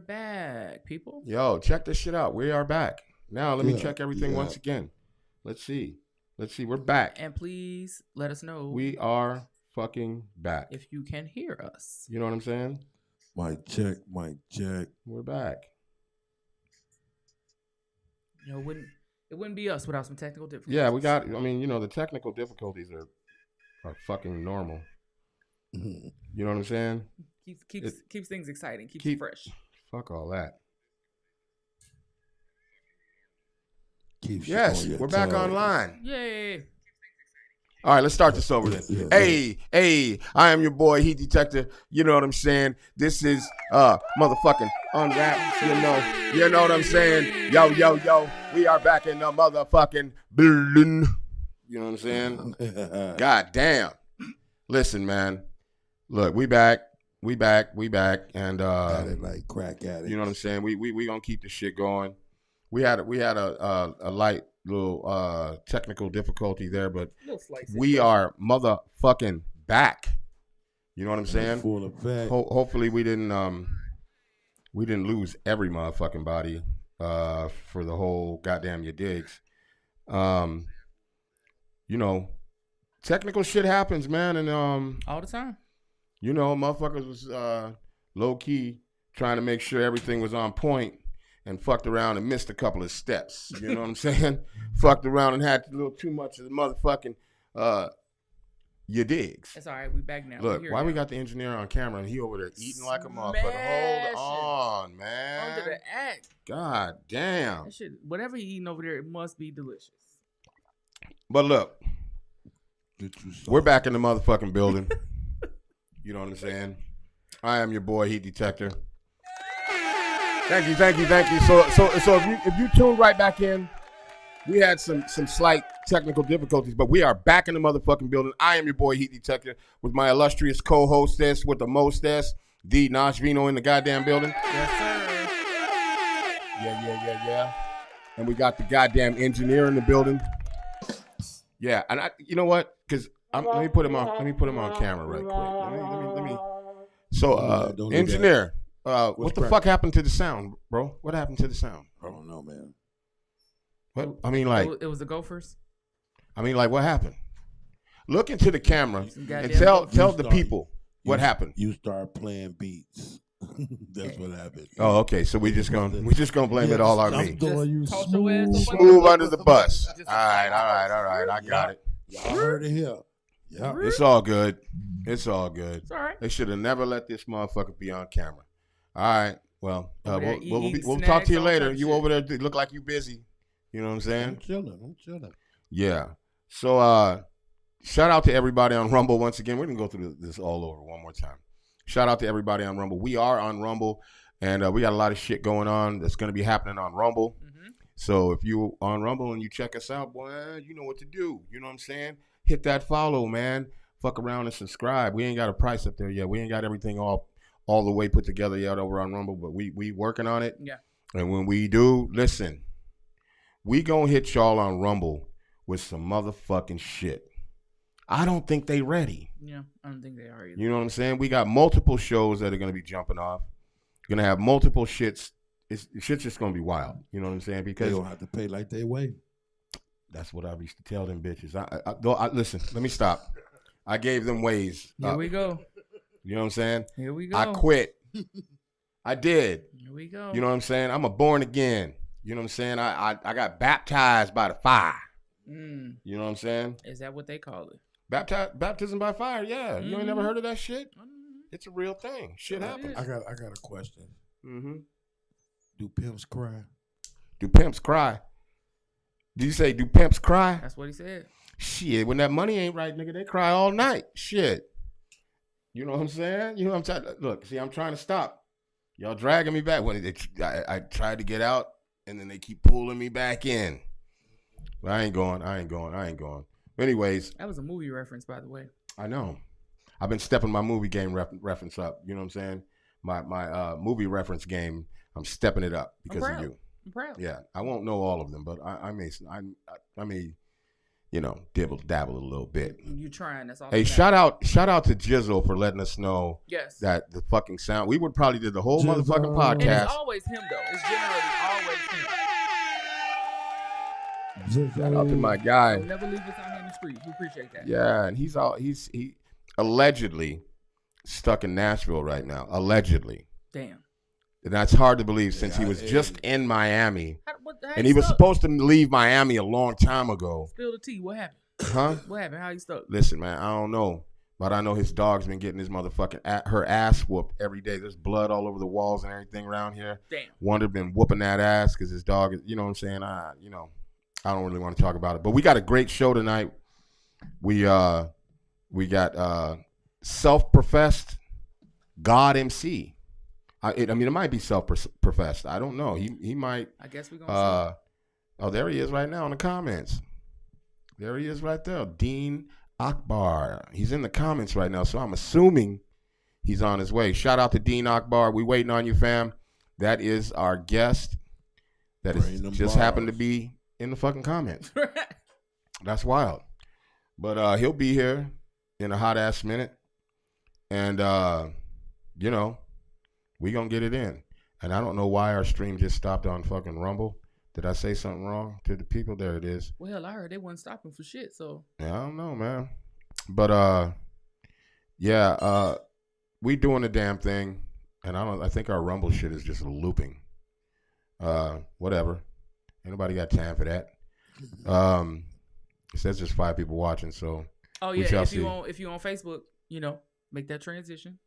back, people. Yo, check this shit out. We are back. Now let me check everything once again. Let's see. We're back. And please let us know. We are fucking back. If you can hear us. You know what I'm saying? Mic check. We're back. You know, it wouldn't be us without some technical difficulties. Yeah, we got. I mean, you know, the technical difficulties are fucking normal. You know what I'm saying? Keeps things exciting. Keeps it fresh. Fuck all that. Yes, we're back online. Yay. All right, let's start this over then. Hey, I am your boy, Heat Detector. You know what I'm saying? This is motherfucking Unrap. You know what I'm saying? Yo. We are back in the motherfucking building. You know what I'm saying? God damn. Listen, man. Look, we back. And at it like crack at it. You know what I'm saying? We gonna keep the shit going. We had a light little technical difficulty there, but we are motherfucking back. You know what I'm saying? Full effect. Hopefully we didn't lose every motherfucking body for the whole goddamn you digs. You know, technical shit happens, man, and all the time. You know, motherfuckers was low key trying to make sure everything was on point. And fucked around and missed a couple of steps. You know what I'm saying? Fucked around and had a little too much of the motherfucking your digs. That's all right. We back now. Look, why we got the engineer on camera and he over there eating like a motherfucker? Hold on, man. Under the act. God damn. That shit, whatever he eating over there, it must be delicious. But look, we're back in the motherfucking building. You know what I'm saying? I am your boy, Heat Detector. Thank you. So if you tuned right back in, we had some slight technical difficulties, but we are back in the motherfucking building. I am your boy Heat Detector with my illustrious co-hostess with the mostess, D Nosh Vino in the goddamn building. Yes, sir. Yeah. And we got the goddamn engineer in the building. Yeah, and you know what? Because let me put him on camera right quick. Let me. So engineer. What the fuck happened to the sound, bro? What happened to the sound? I don't know, man. What? I mean, like it was the Gophers. I mean, like what happened? Look into the camera and tell the people what happened. You start playing beats. That's what happened. Oh, okay. So we just gonna blame it all on me. Smooth under the bus. All right. I got it. Y'all heard it here. Yeah. It's all good. It's all good. It's all right. They should have never let this motherfucker be on camera. All right. Well, we'll talk to you later. You over there look like you busy. You know what I'm saying? I'm chilling. Yeah. So shout out to everybody on Rumble once again. We're going to go through this all over one more time. Shout out to everybody on Rumble. We are on Rumble, and we got a lot of shit going on that's going to be happening on Rumble. Mm-hmm. So if you on Rumble and you check us out, boy, you know what to do. You know what I'm saying? Hit that follow, man. Fuck around and subscribe. We ain't got a price up there yet. We ain't got everything all the way put together yet over on Rumble, but we working on it. Yeah. And when we do, listen, we gonna hit y'all on Rumble with some motherfucking shit. I don't think they ready. Yeah, I don't think they are either. You know what I'm saying? We got multiple shows that are gonna be jumping off. Gonna have multiple shits. Shit's just gonna be wild. You know what I'm saying? Because they don't have to pay like they weigh. That's what I used to tell them bitches. Listen, let me stop. I gave them ways. Here we go. You know what I'm saying? Here we go. I quit. I did. Here we go. You know what I'm saying? I'm a born again. You know what I'm saying? I got baptized by the fire. You know what I'm saying? Is that what they call it? Baptism by fire, yeah. You ain't never heard of that shit? It's a real thing. Shit happens. I got a question. Mm-hmm. Do pimps cry? Do pimps cry? Did you say do pimps cry? That's what he said. Shit, when that money ain't right, nigga, they cry all night. Shit. You know what I'm saying? You know what I'm trying. Look, see, I'm trying to stop. Y'all dragging me back. I tried to get out, and then they keep pulling me back in. But I ain't going. But anyways. That was a movie reference, by the way. I know. I've been stepping my movie game reference up. You know what I'm saying? My movie reference game, I'm stepping it up because of you. I'm proud. Yeah, I won't know all of them, but I may, dabble a little bit. You trying? That's all. Hey, shout out to Jizzle for letting us know yes. that the fucking sound. We would probably did the whole Jizzle. motherfucking podcast. And it's always him though. It's generally always him. Shout out to my guy. He'll never leave us out here in the streets. We appreciate that. Yeah, and he allegedly stuck in Nashville right now. Allegedly. Damn. And that's hard to believe since he was just in Miami. How And he was supposed to leave Miami a long time ago. Spill the tea. What happened? Huh? What happened? How you stuck? Listen, man, I don't know. But I know his dog's been getting his motherfucking her ass whooped every day. There's blood all over the walls and everything around here. Damn. Wonder been whooping that ass because his dog is, you know what I'm saying? I don't really want to talk about it. But we got a great show tonight. We got self-professed God MC. It might be self-professed. I don't know. He might. I guess we're gonna see. Oh, there he is right now in the comments. There he is right there. Dean Akbar. He's in the comments right now, so I'm assuming he's on his way. Shout out to Dean Akbar. We waiting on you, fam. That is our guest. That is just happened to be in the fucking comments. That's wild. But he'll be here in a hot ass minute. And we gonna get it in. And I don't know why our stream just stopped on fucking Rumble. Did I say something wrong to the people? There it is. Well, hell, I heard they wasn't stopping for shit, so. Yeah, I don't know, man. But we doing the damn thing. And I think our Rumble shit is just looping. Whatever. Ain't nobody got time for that. It says there's 5 people watching, so. Oh yeah, if you on Facebook, make that transition.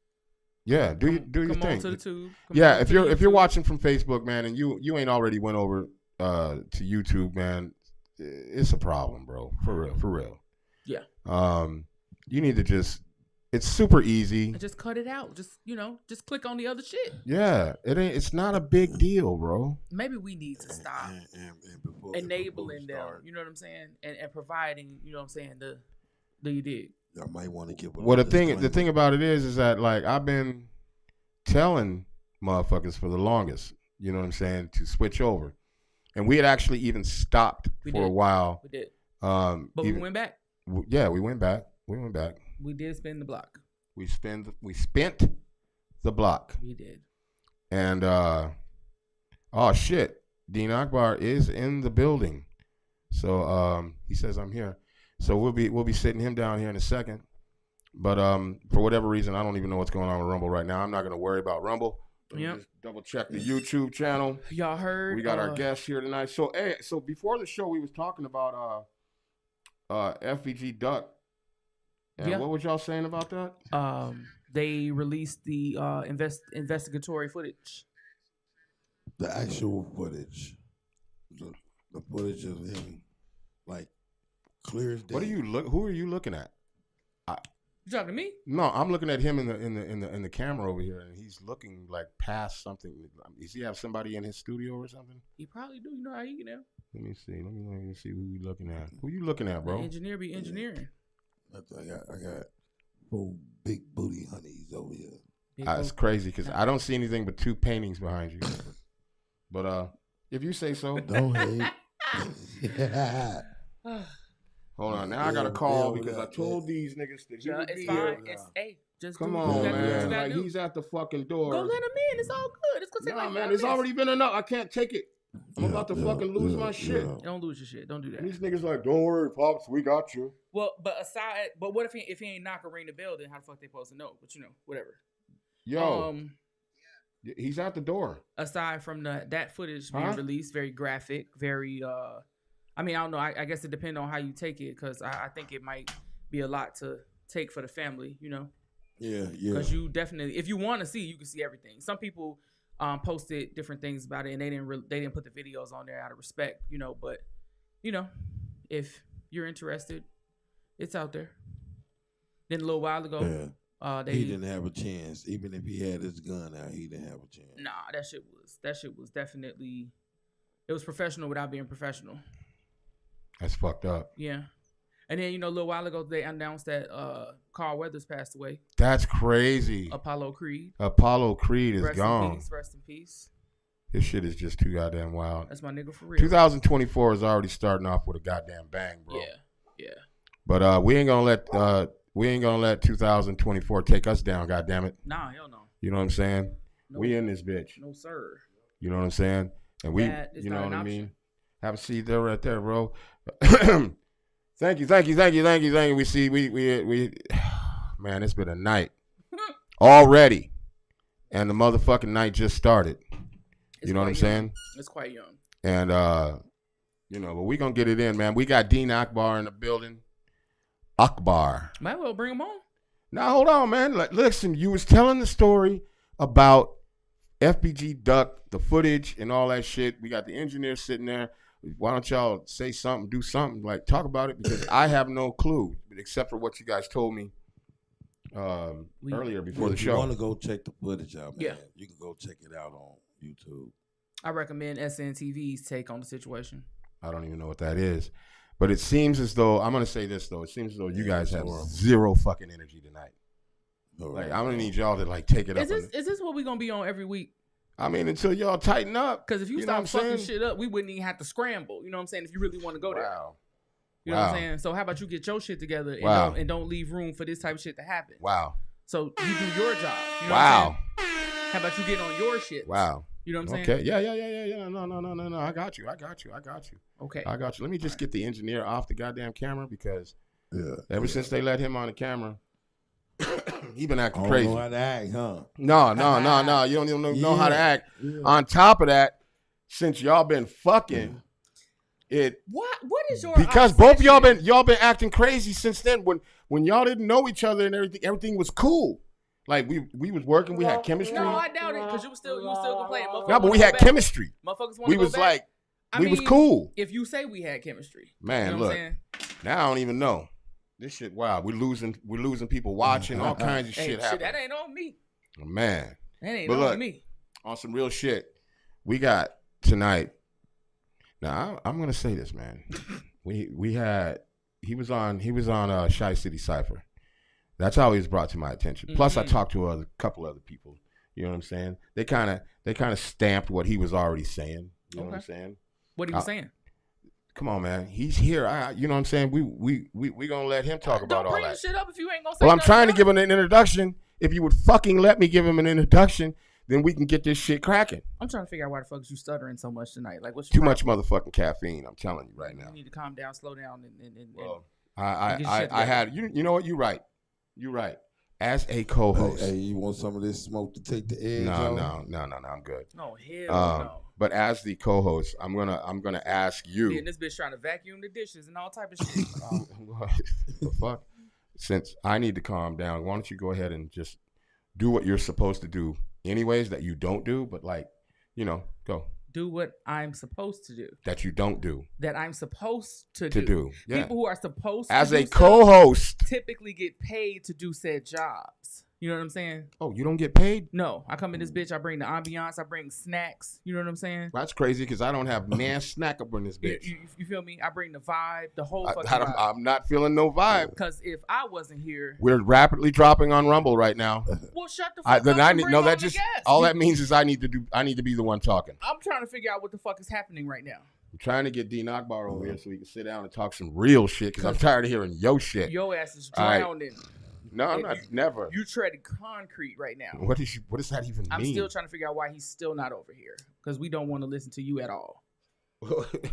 Yeah, do your thing. Come on to the tube. Yeah, if you're watching from Facebook, man, and you ain't already went over to YouTube, man, it's a problem, bro. For real. Yeah. You need to it's super easy. And just cut it out. Just click on the other shit. Yeah, it's not a big deal, bro. Maybe we need to stop enabling them. You know what I'm saying? And providing, you know what I'm saying, do you dig? I might want to give. Well, the thing about it is that like I've been telling motherfuckers for the longest, you know what I'm saying, to switch over, and we had actually even stopped for a while. We did. But we went back. Yeah, we went back. We did spin the block. We spent the block. We did. And oh shit, Dean Akbar is in the building, so he says I'm here. So we'll be sitting him down here in a second. But for whatever reason, I don't even know what's going on with Rumble right now. I'm not going to worry about Rumble. Yeah. Just double check the YouTube channel. Y'all heard? We got our guest here tonight. So so before the show, we was talking about FVG Duck. And what was y'all saying about that? They released the investigatory footage. The actual footage. The footage of him, like, clear as day. Who are you looking at? You talking to me? No, I'm looking at him in the camera over here, and he's looking like past something. Does he have somebody in his studio or something? He probably do. You know how he can. Let me see. Let me see who you looking at. Who you looking at, bro? The engineer be engineering. I got 4 big booty honeys over here. It's crazy because I don't see anything but 2 paintings behind you. But if you say so. Don't hate. Hold on, now I got to call because I told these niggas that he would be here. Just come on, man. Like, he's at the fucking door. Go let him in. It's all good. It's gonna take like man, it's already been enough. I can't take it. I'm about to fucking lose my shit. Don't lose your shit. Don't do that. And these niggas like, don't worry, Pops, we got you. Well, but what if he ain't knock or ring the bell? Then how the fuck they supposed to know? But whatever. Yo, he's at the door. Aside from that footage being released, very graphic, very I mean, I don't know. I guess it depends on how you take it, because I think it might be a lot to take for the family, Yeah. Because you definitely, if you want to see, you can see everything. Some people posted different things about it, and they didn't put the videos on there out of respect, But if you're interested, it's out there. Then a little while ago, he didn't have a chance. Even if he had his gun out, he didn't have a chance. Nah, that shit was definitely, it was professional without being professional. That's fucked up. Yeah. And then, a little while ago, they announced that Carl Weathers passed away. That's crazy. Apollo Creed is gone. Rest in peace. This shit is just too goddamn wild. That's my nigga for real. 2024 is already starting off with a goddamn bang, bro. Yeah. Yeah. But we ain't gonna let 2024 take us down. God damn it. Nah, hell no. You know what I'm saying? No, We in this bitch. No sir. You know what I'm saying? And we, you know what I mean? Have a seat there, right there, bro. Thank you. We see, we. Man, it's been a night already, and the motherfucking night just started. You know what I'm saying? It's quite young. And you know, but we gonna get it in, man. We got Dean Akbar in the building. Akbar. Might well bring him on. Now hold on, man. Listen, you was telling the story about FBG Duck, the footage and all that shit. We got the engineer sitting there. Why don't y'all say something, do something, like talk about it? Because I have no clue except for what you guys told me earlier before the show. If you want to go check the footage out, man, you can go check it out on YouTube. I recommend SNTV's take on the situation. I don't even know what that is. But it seems as though, I'm going to say this, though. It seems as though you guys have zero fucking energy tonight. Like, I'm going to need y'all to, like, take it up. Is this what we're going to be on every week? I mean, until y'all tighten up. Because if you stop fucking shit up, we wouldn't even have to scramble. You know what I'm saying? If you really want to go there. Wow. You know what I'm saying? So how about you get your shit together and don't leave room for this type of shit to happen? Wow. So you do your job. You know what I'm saying? How about you get on your shit? Wow. You know what I'm Okay. saying? Yeah. No. I got you. Okay. I got you. Let me just get the engineer off the goddamn camera because ever since they let him on the camera, he been acting crazy. Don't know how to act, huh? No. You don't even know how to act. Yeah. On top of that, since y'all been fucking, What is your because both y'all been acting crazy since then. When y'all didn't know each other and everything was cool. Like we was working, we had chemistry. No, I doubt it, because you was still complaining. No, but we had chemistry. Motherfuckers we was like, we was cool. If you say we had chemistry, man, you know look. Now I don't even know. This shit, wow, we're losing people watching, all kinds of shit happening. That ain't on me. Man, that ain't on me. On some real shit, we got tonight. Now I'm gonna say this, man. He was on Shy City Cypher. That's how he was brought to my attention. Plus, I talked to a couple other people. You know what I'm saying? They kind of stamped what he was already saying. You know what I'm saying? What he was saying? Come on, man. He's here. You know what I'm saying? We gonna let him talk about all that. Don't bring shit up if you ain't gonna say. Well, I'm trying to give him an introduction. If you would fucking let me give him an introduction, then we can get this shit cracking. I'm trying to figure out why the fuck is you stuttering so much tonight. Like, what's too much motherfucking caffeine? I'm telling you right now. You need to calm down, slow down, well, I had you know what? You're right. You're right. As a co-host, hey, you want some of this smoke to take the edge off? No, I'm good. No, hell no. But as the co-host, I'm gonna ask you. Yeah, and this bitch trying to vacuum the dishes and all type of shit. The fuck? Since I need to calm down, why don't you go ahead and just do what you're supposed to do, anyways, that you don't do, but like, you know, go. Do what I'm supposed to do. That you don't do. That I'm supposed to do. Yeah. People who are supposed as to a co-host typically get paid to do said jobs. You know what I'm saying? Oh, you don't get paid? No. I come in this bitch, I bring the ambiance, I bring snacks. You know what I'm saying? That's crazy because I don't have man snack up in this bitch. You feel me? I bring the vibe, the whole fucking vibe. I'm not feeling no vibe. Because if I wasn't here... We're rapidly dropping on Rumble right now. Well, shut the fuck up. All that means is I need to be the one talking. I'm trying to figure out what the fuck is happening right now. I'm trying to get Dean Akbar over here so we can sit down and talk some real shit because I'm tired of hearing yo shit. Your ass is drowning. No, I'm not. Never. You treading concrete right now. What does that even mean? I'm still trying to figure out why he's still not over here because we don't want to listen to you at all.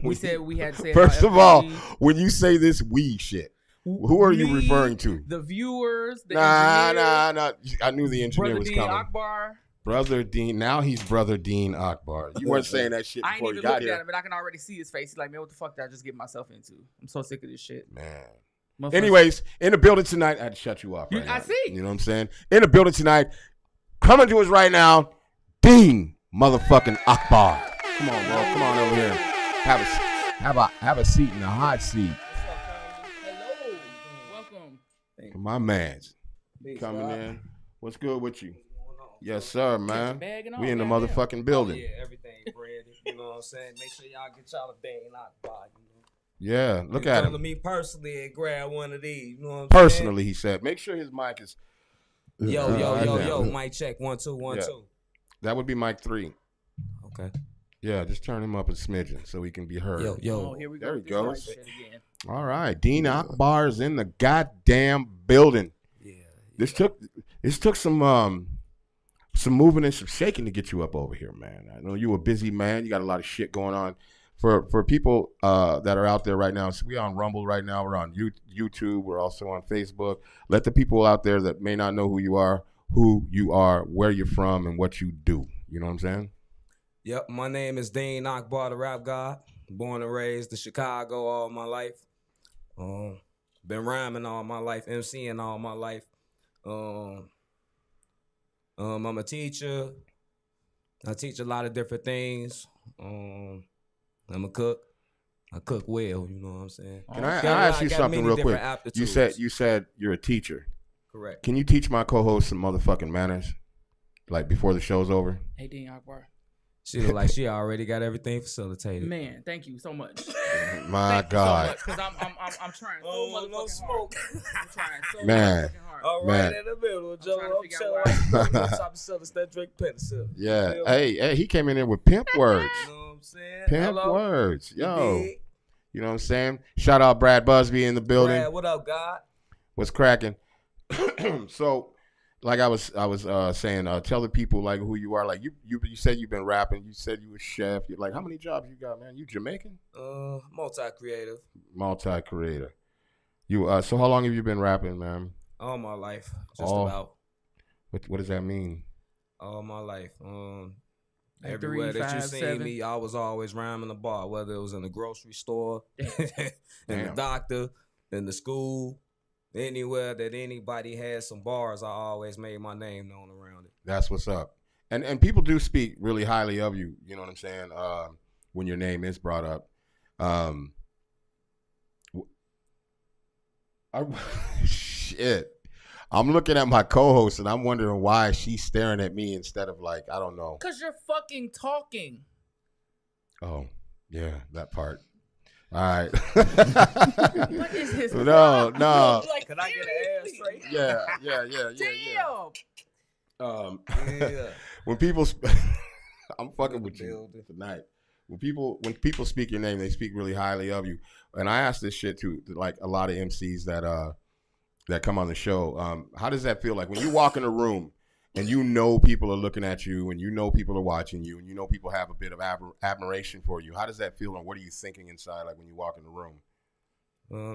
We said we had to say. First of all, when you say this "we" shit, who are you referring to? The viewers. The nah. I knew the engineer Brother was Dean coming. Akbar. Brother Dean. Now he's Brother Dean Akbar. You weren't saying that shit before you got here. I ain't even looked at him, but I can already see his face. He's like, man, what the fuck did I just get myself into? I'm so sick of this shit, man. Anyways, in the building tonight, I had to shut you off. Right now. I see. You know what I'm saying? In the building tonight, coming to us right now, Dean motherfucking Akbar. Come on, bro. Come on over here. Have a seat in the hot seat. Hello. Welcome. My man's coming in. What's good with you? Yes, sir, man. We in the motherfucking building. Yeah, everything bread. You know what I'm saying? Make sure y'all get y'all a Dean Akbar. Yeah, look at him. To me personally and grab one of these. You know what I'm personally, saying? He said. Make sure his mic is. Yo. Mic check. 1 2 1 2. That would be mic 3. Okay. Yeah, just turn him up a smidgen so he can be heard. Yo. Oh, here we go. There he goes. All right, Dean Akbar is in the goddamn building. Yeah. This took some moving and some shaking to get you up over here, man. I know you're a busy man. You got a lot of shit going on. For people that are out there right now, so we're on Rumble right now. We're on YouTube. We're also on Facebook. Let the people out there that may not know who you are, where you're from, and what you do. You know what I'm saying? Yep, my name is Dean Akbar, the rap god. Born and raised in Chicago all my life. Been rhyming all my life, MCing all my life. I'm a teacher. I teach a lot of different things. I'm a cook. I cook well, you know what I'm saying? Can I ask you something real quick? You said you're a teacher. Correct. Can you teach my co-host some motherfucking manners? Like before the show's over? Hey, Dean Akbar. She look like she already got everything facilitated. Man, thank you so much. My God. Because I'm trying so motherfucking no smoke. hard. I'm trying so Man. motherfucking hard. All Man. right in the middle, Joe. trying to figure out why. Top sellers that drink penicillin. Yeah. Hey, he came in there with pimp words. You know what I'm saying? Pimp Hello? words. Yo. Big. You know what I'm saying? Shout out Brad Busby in the building. Brad, what up, God? What's cracking? So, like I was saying, tell the people like who you are. Like you said you've been rapping. You said you were chef. You're like, how many jobs you got, man? You Jamaican? Multi-creative. Multi-creator. You so how long have you been rapping, man? All my life, about. What does that mean? All my life. Like Everywhere 3, that you 5, seen 7. me, I was always rhyming the bar, whether it was in the grocery store, in the Damn. doctor, in the school, anywhere that anybody had some bars, I always made my name known around it. That's what's up. And people do speak really highly of you. You know what I'm saying? When your name is brought up. Shit. I'm looking at my co-host and I'm wondering why she's staring at me instead of like, I don't know. Because you're fucking talking. Oh, yeah, that part. All right. What is his No. Like, Can I get an ass straight? Yeah. Damn. Yeah. When people, I'm fucking with you tonight. When people speak your name, they speak really highly of you. And I ask this shit to like a lot of MCs that come on the show. How does that feel like when you walk in a room and you know people are looking at you and you know people are watching you and you know people have a bit of admiration for you? How does that feel and what are you thinking inside like when you walk in the room?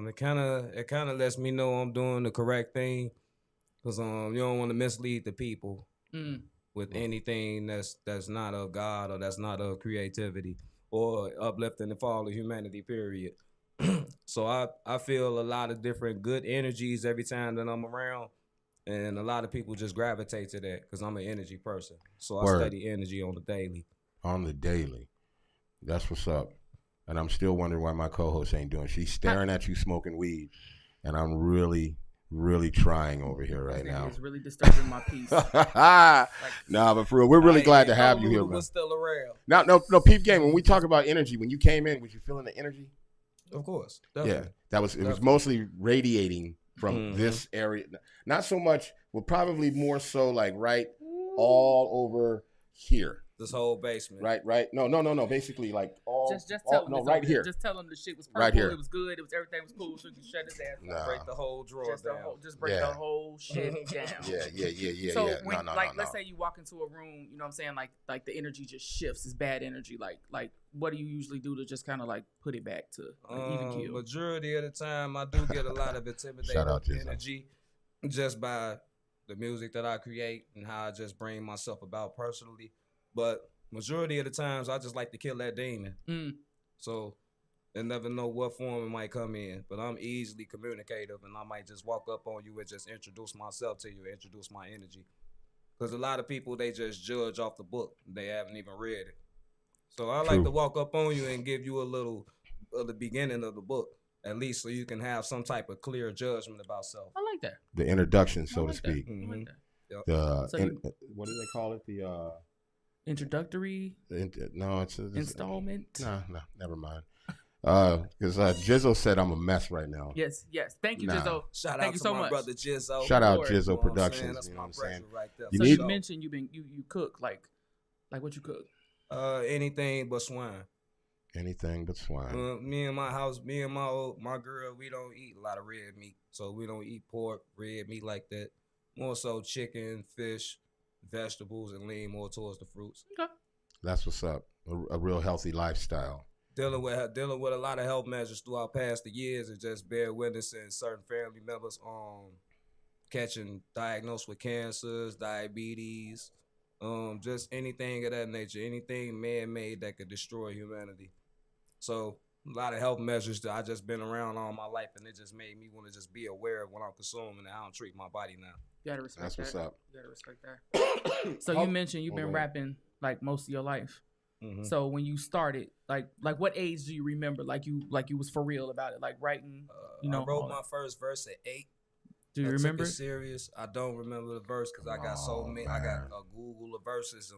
It kind of lets me know I'm doing the correct thing, because you don't want to mislead the people with anything that's not of God or that's not of creativity or uplifting the fall of humanity, period. So I feel a lot of different good energies every time that I'm around, and a lot of people just gravitate to that because I'm an energy person. So I study energy on the daily. On the daily. That's what's up. And I'm still wondering why my co-host ain't doing. She's staring at you smoking weed, and I'm really, really trying over here right now. It's really disturbing my peace. Nah, but for real, we're really glad to have you here, man. Still around. Now, no, peep game. When we talk about energy, when you came in, was you feeling the energy? Of course. Definitely. Yeah, it was mostly radiating from this area. Not so much, well, probably more so like right all over here. This whole basement. Right. No. Basically, like all. Just tell him. No, right here. Just tell him the shit was purple. Right here. It was good. Everything was cool. So you can shut his ass. Nah. Break the whole drawer down. Just break the whole shit down. Yeah. So when let's say you walk into a room, you know what I'm saying, like the energy just shifts. It's bad energy. Like what do you usually do to just kind of like put it back to even keel? Majority of the time, I do get a lot of intimidating energy just by the music that I create and how I just bring myself about personally. But majority of the times, I just like to kill that demon. So I never know what form it might come in. But I'm easily communicative, and I might just walk up on you and just introduce myself to you, introduce my energy. Because a lot of people, they just judge off the book. They haven't even read it. So I like to walk up on you and give you a little of the beginning of the book, at least so you can have some type of clear judgment about self. I like that. The introduction, so to speak. I like that. Yep. What do they call it? The introductory. No, it's installment. No, never mind. Because Jizzo said I'm a mess right now. Yes. Thank you, Jizzo. Shout Thank out you to so my much. brother Jizzo. Shout out Lord, Jizzo Productions. That's you know my what I'm saying? right there. So you mentioned you cook like what you cook? Anything but swine. Anything but swine. Me and my girl, we don't eat a lot of red meat. So we don't eat pork, red meat like that. More so chicken, fish, vegetables, and lean more towards the fruits. Okay. That's what's up. A real healthy lifestyle. Dealing with a lot of health measures throughout past the years, and just bear witnessing certain family members diagnosed with cancers, diabetes, just anything of that nature, anything man-made that could destroy humanity. So a lot of health measures that I just been around all my life, and it just made me want to just be aware of what I'm consuming and how I'm treating my body now. You gotta respect That's that. what's up. You gotta respect that. So you mentioned you've been rapping like most of your life. Mm-hmm. So when you started, like what age do you remember? Like you was for real about it, like writing. I wrote my first verse at 8. Do you remember? Took it serious. I don't remember the verse because I got so many. Man. I got a Google of verses,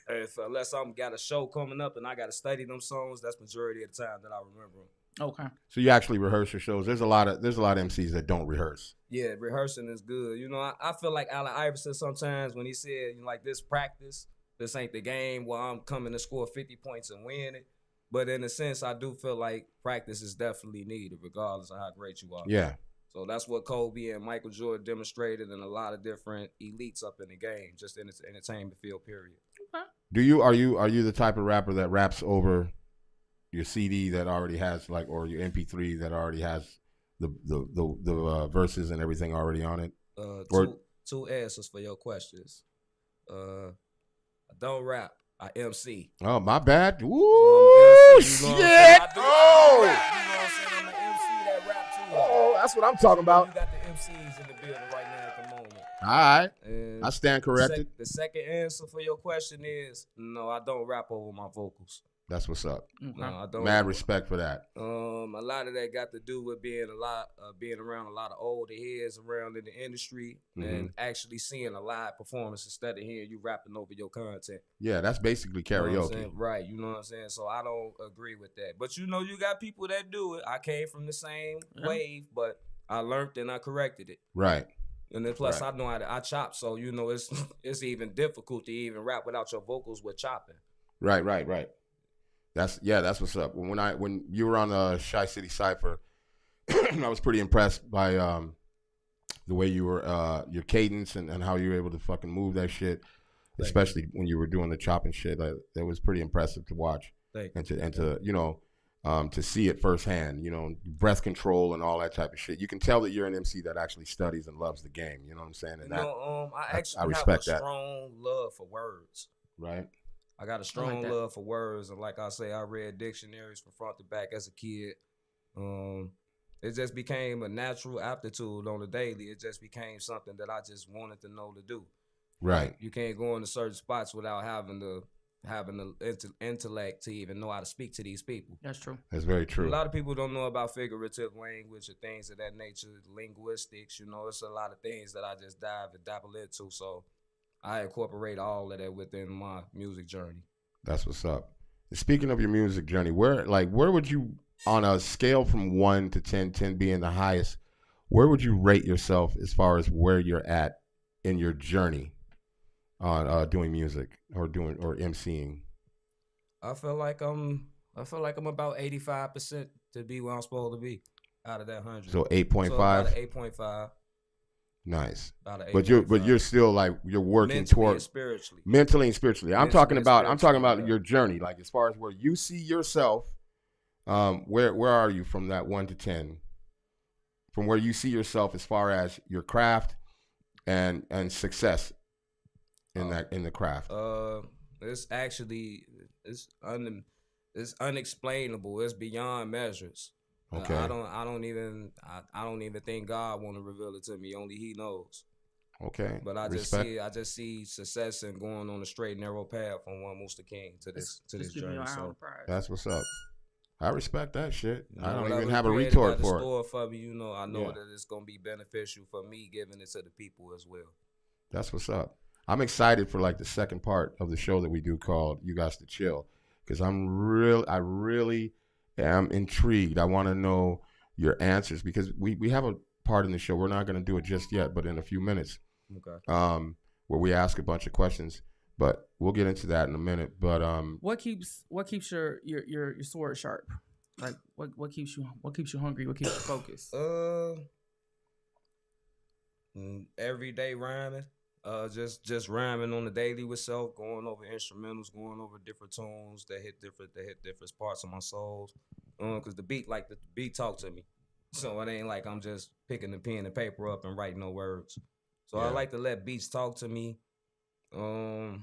and unless I'm got a show coming up and I got to study them songs, that's majority of the time that I remember them. Okay. So you actually rehearse your shows. There's a lot of MCs that don't rehearse. Yeah, rehearsing is good. You know, I feel like Allen Iverson sometimes when he said, like, this practice, this ain't the game where I'm coming to score 50 points and win it. But in a sense, I do feel like practice is definitely needed, regardless of how great you are. Yeah. So that's what Kobe and Michael Jordan demonstrated, and a lot of different elites up in the game, just in its entertainment field. Period. Okay. Are you the type of rapper that raps over your CD that already has or your MP3 that already has the verses and everything already on it? Two answers for your questions. I don't rap. I MC. Oh, my bad. Woo, so shit. Oh. I'm an MC that rap too. Oh, that's what I'm talking about. You got the MCs in the building right now at the moment. All right. And I stand corrected. The second answer for your question is no, I don't rap over my vocals. That's what's up. No, I don't. Mad respect for that. A lot of that got to do with being around a lot of older heads around in the industry and actually seeing a live performance instead of hearing you rapping over your content. Yeah, that's basically karaoke. Right, you know what I'm saying? So I don't agree with that. But you got people that do it. I came from the same wave, but I learned and I corrected it. Right. And then plus I know I chop, so it's even difficult to even rap without your vocals with chopping. Right. That's what's up. When you were on the Shy City Cypher, I was pretty impressed by the way you were your cadence and how you were able to fucking move that shit, especially when you were doing the chopping shit. That was pretty impressive to watch and to see it firsthand. Breath control and all that type of shit. You can tell that you're an MC that actually studies and loves the game. You know what I'm saying? And I respect have a strong love for words. Right. I got a strong love for words, and like I say, I read dictionaries from front to back as a kid. It just became a natural aptitude on the daily. It just became something that I just wanted to know to do. Right. You can't go into certain spots without having the intellect to even know how to speak to these people. That's true. That's very true. A lot of people don't know about figurative language or things of that nature, linguistics. It's a lot of things that I just dabble into. So I incorporate all of that within my music journey. That's what's up. Speaking of your music journey, where would you, on a scale from 1 to 10, 10 being the highest, where would you rate yourself as far as where you're at in your journey on doing music or MCing? I feel like I'm about 85% to be where I'm supposed to be out of that 100. So 8.5. So about 8.5. But you're still you're working towards mentally and spiritually. I'm talking about your journey, like as far as where you see yourself. Where are you from that 1 to 10? From where you see yourself as far as your craft and success in the craft. It's unexplainable. It's beyond measures. Okay. I don't even think God want to reveal it to me. Only He knows. Okay. But I just see success and going on a straight narrow path from one Mooster King to this journey. So that's what's up. I respect that shit. I don't even have a retort for it. Store for me, I know that it's gonna be beneficial for me giving it to the people as well. That's what's up. I'm excited for the second part of the show that we do called "You Got to Chill" because I really am intrigued. I want to know your answers because we have a part in the show. We're not going to do it just yet, but in a few minutes, okay. Where we ask a bunch of questions. But we'll get into that in a minute. But what keeps your sword sharp? Like what keeps you hungry? What keeps you focused? Everyday rhyming. Just rhyming on the daily with self, going over instrumentals, going over different tones that hit different parts of my soul. Cause the beat talk to me. So it ain't like I'm just picking the pen and paper up and writing no words. So I like to let beats talk to me. There's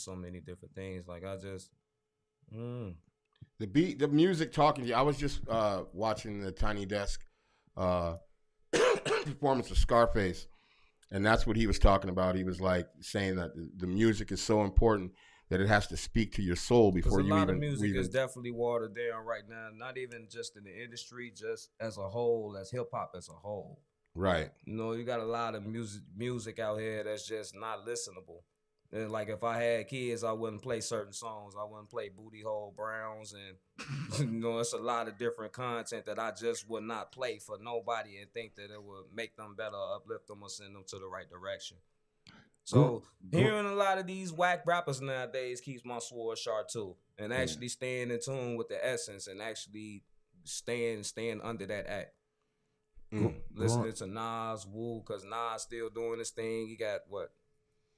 so many different things. Like I just the music talking to you. I was just watching the Tiny Desk performance of Scarface, and that's what he was talking about. He was like saying that the music is so important that it has to speak to your soul before you even. A lot of music is definitely watered down right now. Not even just in the industry, just as a whole, as hip hop as a whole. Right. You know, you got a lot of music out here that's just not listenable. And like if I had kids, I wouldn't play certain songs. I wouldn't play Booty Hole Browns, and you know, it's a lot of different content that I just would not play for nobody and think that it would make them better, uplift them, or send them to the right direction. So hearing a lot of these whack rappers nowadays keeps my sword sharp too, and actually staying in tune with the essence and actually staying under that act. Listening to Nas, Wu, because Nas still doing his thing. He got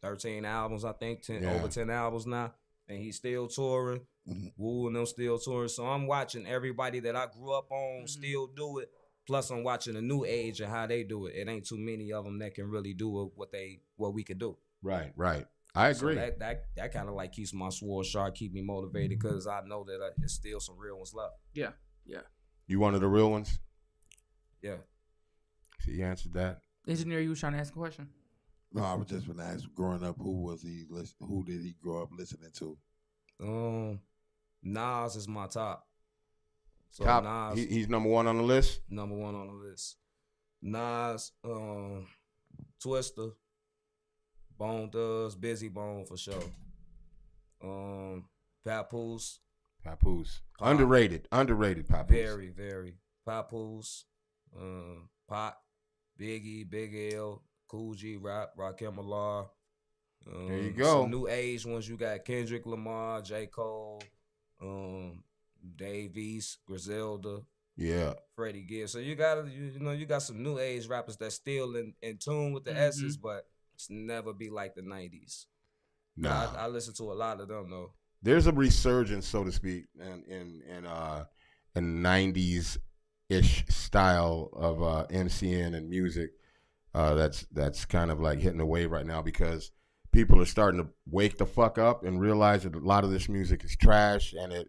13 albums, I think, over 10 albums now, and he's still touring. Wu and them still touring. So I'm watching everybody that I grew up on still do it. Plus, I'm watching the new age and how they do it. It ain't too many of them that can really do what we can do. Right. I agree. So that kind of like keeps my sword sharp, keep me motivated, because I know that there's still some real ones left. Yeah. You one of the real ones? Yeah. So you answered that. Engineer, you was trying to ask a question? No, I was just going to ask, growing up, who did he grow up listening to? Nas is my top. So top. Nas, he's number one on the list? Number one on the list. Nas, Twister, Bone Thugs, Busy Bone for sure. Papoose. Underrated Papoose. Very, very. Papoose, Pac, Biggie, Big L, Cool G Rap, Rakim Allah. There you go. Some new age ones. You got Kendrick Lamar, J. Cole, Dave East, Griselda. Yeah. Freddie Gibbs. So you got some new age rappers that's still in tune with the essence, but it's never be like the 90s. Nah. I listen to a lot of them though. There's a resurgence, so to speak, in 90s ish style of MCN and music. That's kind of like hitting a wave right now, because people are starting to wake the fuck up and realize that a lot of this music is trash, and it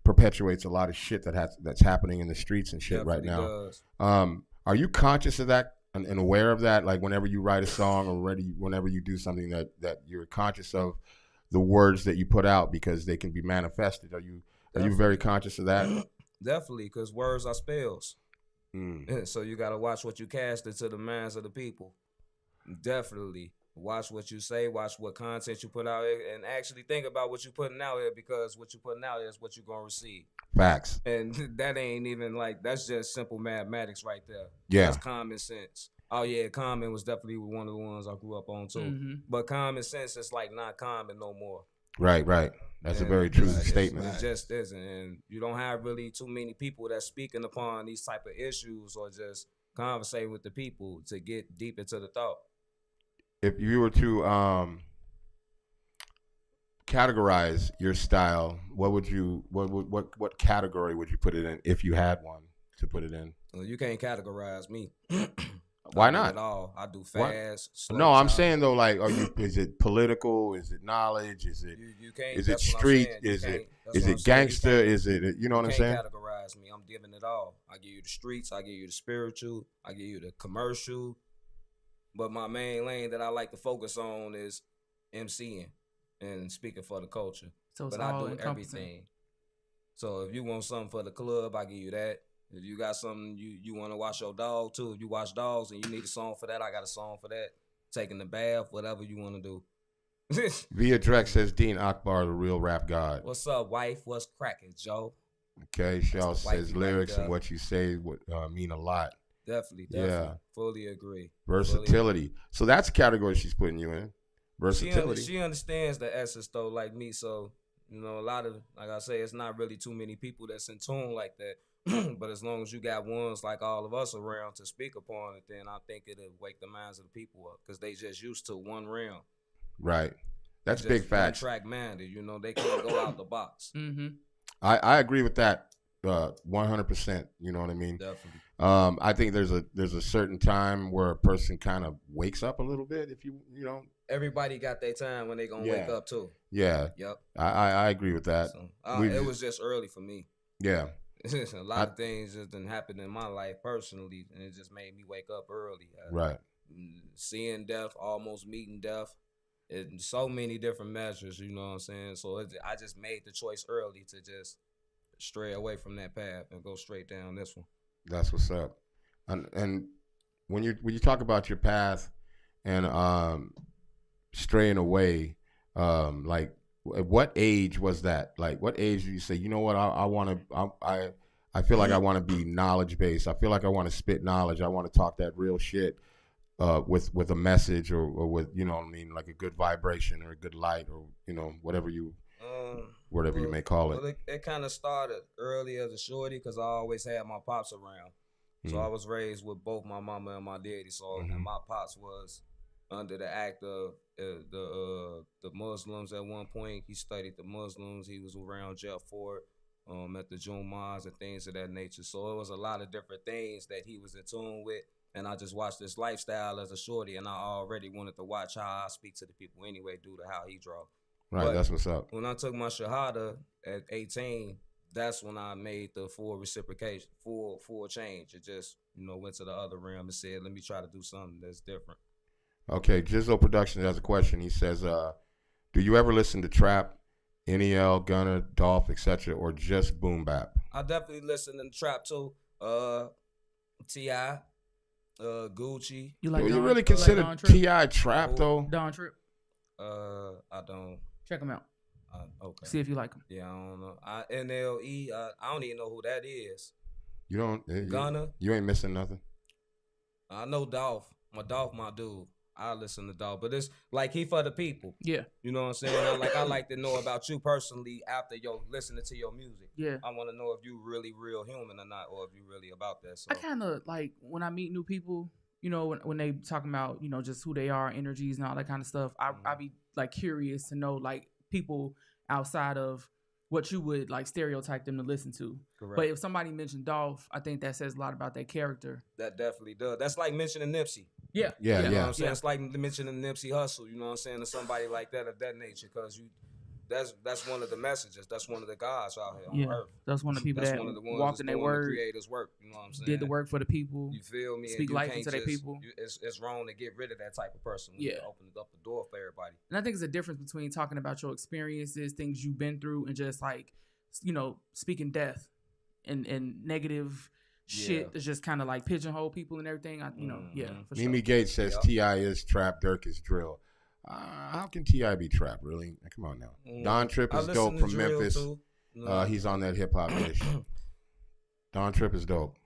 perpetuates a lot of shit that's happening in the streets and shit Definitely right now. Are you conscious of that and aware of that? Like whenever you write a song or whenever you do something that you're conscious of the words that you put out, because they can be manifested. Are you very conscious of that? Definitely, because words are spells. So you got to watch what you cast into the minds of the people. Definitely. Watch what you say, watch what content you put out here, and actually think about what you're putting out here, because what you're putting out here is what you're going to receive. Facts. And that ain't even that's just simple mathematics right there. Yeah. That's common sense. Oh, yeah, Common was definitely one of the ones I grew up on, too. But common sense is not common no more. Right. That's a very true statement. It just isn't. And you don't have really too many people that's speaking upon these type of issues or just conversating with the people to get deep into the thought. If you were to categorize your style, what category would you put it in if you had one to put it in? Well, you can't categorize me. Why not? At all. I do fast. No, I'm saying though, like, is it political? Is it knowledge? Is it is it street? Is it gangster? Is it, you know what I'm saying? You can't categorize me. I'm giving it all. I give you the streets. I give you the spiritual. I give you the commercial. But my main lane that I like to focus on is MCing and speaking for the culture. So it's but all I do everything. So if you want something for the club, I give you that. If you got something you want to watch your dog too, if you watch dogs and you need a song for that, I got a song for that. Taking the bath, whatever you want to do. Via Drex says Dean Akbar, the real rap god. What's up, wife? What's cracking, Joe? Okay, Shaw says lyrics and what you say would mean a lot. Definitely. Yeah. Fully agree. Versatility. So that's a category she's putting you in. Versatility. She understands the essence though, like me. So, a lot of, like I say, it's not really too many people that's in tune like that. But as long as you got ones like all of us around to speak upon it, then I think it'll wake the minds of the people up because they just used to one realm. Right. That's big facts. Track minded, they can't go out the box. Mm-hmm. I agree with that 100%. You know what I mean? Definitely. I think there's a certain time where a person kind of wakes up a little bit. If you know, everybody got their time when they gonna wake up too. Yeah. Yep. I agree with that. So, it was just early for me. Yeah. A lot of things just didn't happen in my life personally, and it just made me wake up early. Right. Seeing death, almost meeting death, in so many different measures. You know what I'm saying? So I just made the choice early to just stray away from that path and go straight down this one. That's what's up. And when you talk about your path and straying away, like at what age was that? Like what age do you say, you know what, I feel like I want to be knowledge based. I feel like I want to spit knowledge. I want to talk that real shit with a message or with, you know what I mean, like a good vibration or a good light or, whatever you may call it. Well, it kind of started early as a shorty because I always had my pops around. So I was raised with both my mama and my daddy. So and my pops was under the act of the Muslims at one point. He studied the Muslims. He was around Jeff Ford at the Jumas and things of that nature. So it was a lot of different things that he was in tune with. And I just watched this lifestyle as a shorty, and I already wanted to watch how I speak to the people anyway due to how he draw. Right, but that's what's up. When I took my Shahada at 18, that's when I made the full reciprocation, full change. It just, went to the other realm and said, let me try to do something that's different. Okay, Jizzle Productions has a question. He says, do you ever listen to trap, NEL, Gunna, Dolph, etc., or just boom bap? I definitely listen to trap too. T.I., Gucci. You really consider T.I. trap though? Don Trip. I don't. Check him out. Okay. See if you like him. Yeah, I don't know. NLE. I don't even know who that is. You don't. Gunna. You ain't missing nothing. I know Dolph. My dude. I listen to Dolph, but it's like he for the people. Yeah. You know what I'm saying? I like to know about you personally after listening to your music. Yeah. I want to know if you really real human or not, or if you really about that. So I kind of like when I meet new people, when they talking about, just who they are, energies and all that kind of stuff. I be like curious to know like people outside of what you would like stereotype them to listen to. Correct. But if somebody mentioned Dolph, I think that says a lot about their character. That definitely does. That's like mentioning Nipsey. Yeah. You know what I'm saying? It's like mentioning Nipsey Hussle, you know what I'm saying, to somebody like that of that nature, because that's one of the messages. That's one of the gods out here on earth. That's one of the people that walked in their word. The creator's work, you know what I'm saying? Did the work for the people. You feel me? Speak life into their people. It's wrong to get rid of that type of person when you open up the door for everybody. And I think it's a difference between talking about your experiences, things you've been through, and just like, speaking death and negative shit that's just kind of like pigeonhole people and everything. For sure. Mimi Gates says T.I. is trap, Dirk is drill. How can T.I. be trap, really? Come on now. Don Trip is dope from Memphis. He's on that hip hop dish. Don Trip is dope.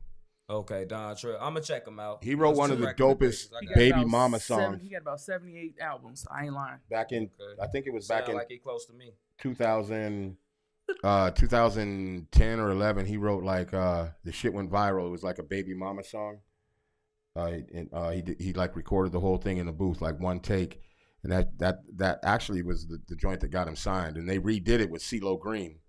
Okay, Don Trip. I'm going to check him out. He wrote one of the dopest Baby Mama songs. He got about 78 albums. I ain't lying. Back in, I think it was back in like he close to me. 2010 or 11, he wrote like the shit went viral. It was like a Baby Mama song. He like recorded the whole thing in the booth, like one take, and that actually was the joint that got him signed. And they redid it with CeeLo Green,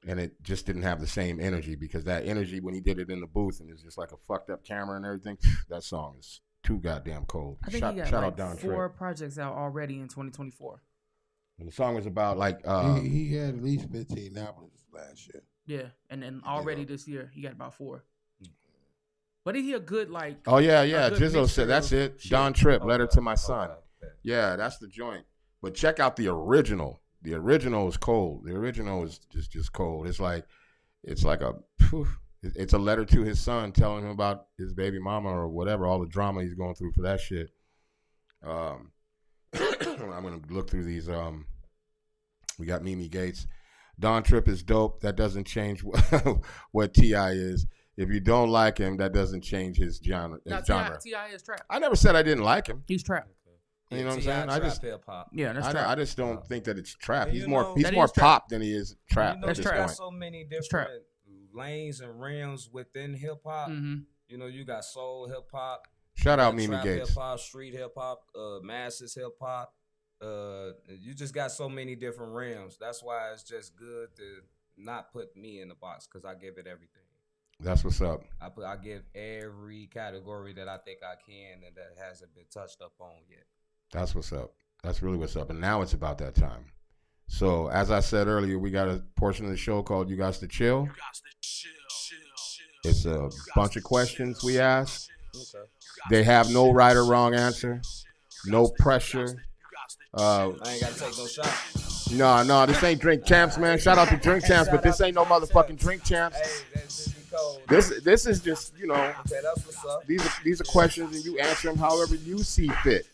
and it just didn't have the same energy, because that energy when he did it in the booth and it's just like a fucked up camera and everything. That song is too goddamn cold. I think he got shout like out Don 4 Trip. projects out already in 2024. And the song was about like he had at least 15 albums last year. Yeah, and then already this year he got about 4. But he a good like. Oh yeah. Jizzo said that's it. Shit. Don Trip, Letter to My Son. Okay. Yeah, that's the joint. But check out the original. The original is cold. The original is just cold. It's like it's a letter to his son telling him about his baby mama or whatever, all the drama he's going through for that shit. I'm gonna look through these. We got Mimi Gates. Don Trip is dope. That doesn't change what T.I. is. If you don't like him, that doesn't change his genre. Now, genre. T.I. is trap. I never said I didn't like him. He's trap. You know what I'm saying? I just hip hop. Yeah, that's trap. I just don't think that it's trap. And He's you more know, he's that more is trap. pop than he is trap. You know, at this there's point. so many different lanes and realms within hip hop. Mm-hmm. You know, you got soul hip hop. Shout out Mimi trap Gates. hip hop, street hip hop, masses hip hop. You just got so many different realms. That's why it's just good to not put me in the box because I give it everything. That's what's up. I give every category that I think I can and that hasn't been touched up on yet. That's what's up. That's really what's up. And now it's about that time. So as I said earlier, we got a portion of the show called You Got to Chill. It's a bunch of questions we ask. Okay. They have no right or wrong answer. No pressure. I ain't got to take no shots. No, this ain't Drink Champs, man. Shout out to Drink Champs, but this ain't no motherfucking Drink Champs. Hey, that's just cold. This is just, you know, okay, that's what's up. These are questions and you answer them however you see fit.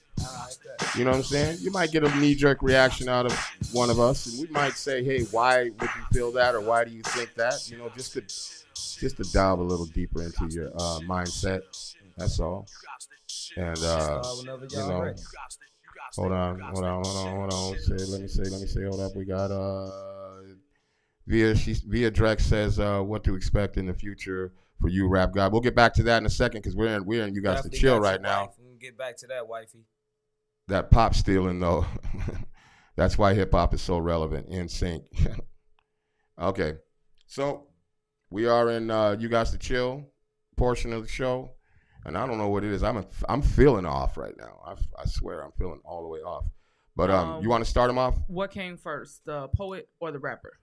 You know what I'm saying? You might get a knee-jerk reaction out of one of us, and we might say, "Hey, why would you feel that, or why do you think that?" You know, just to dive a little deper into your mindset. That's all. And you know, hold on. Let me say. Hold up. We got Via Drex says what to expect in the future for you, Rap God. We'll get back to that in a second because we're in You Got to Chill right now. We'll get back to that, wifey. That pop stealing though, that's why hip hop is so relevant. In sync. Okay, so we are in You Got to Chill portion of the show, and I don't know what it is. I'm feeling off right now. I swear I'm feeling all the way off. But you want to start them off? What came first, the poet or the rapper?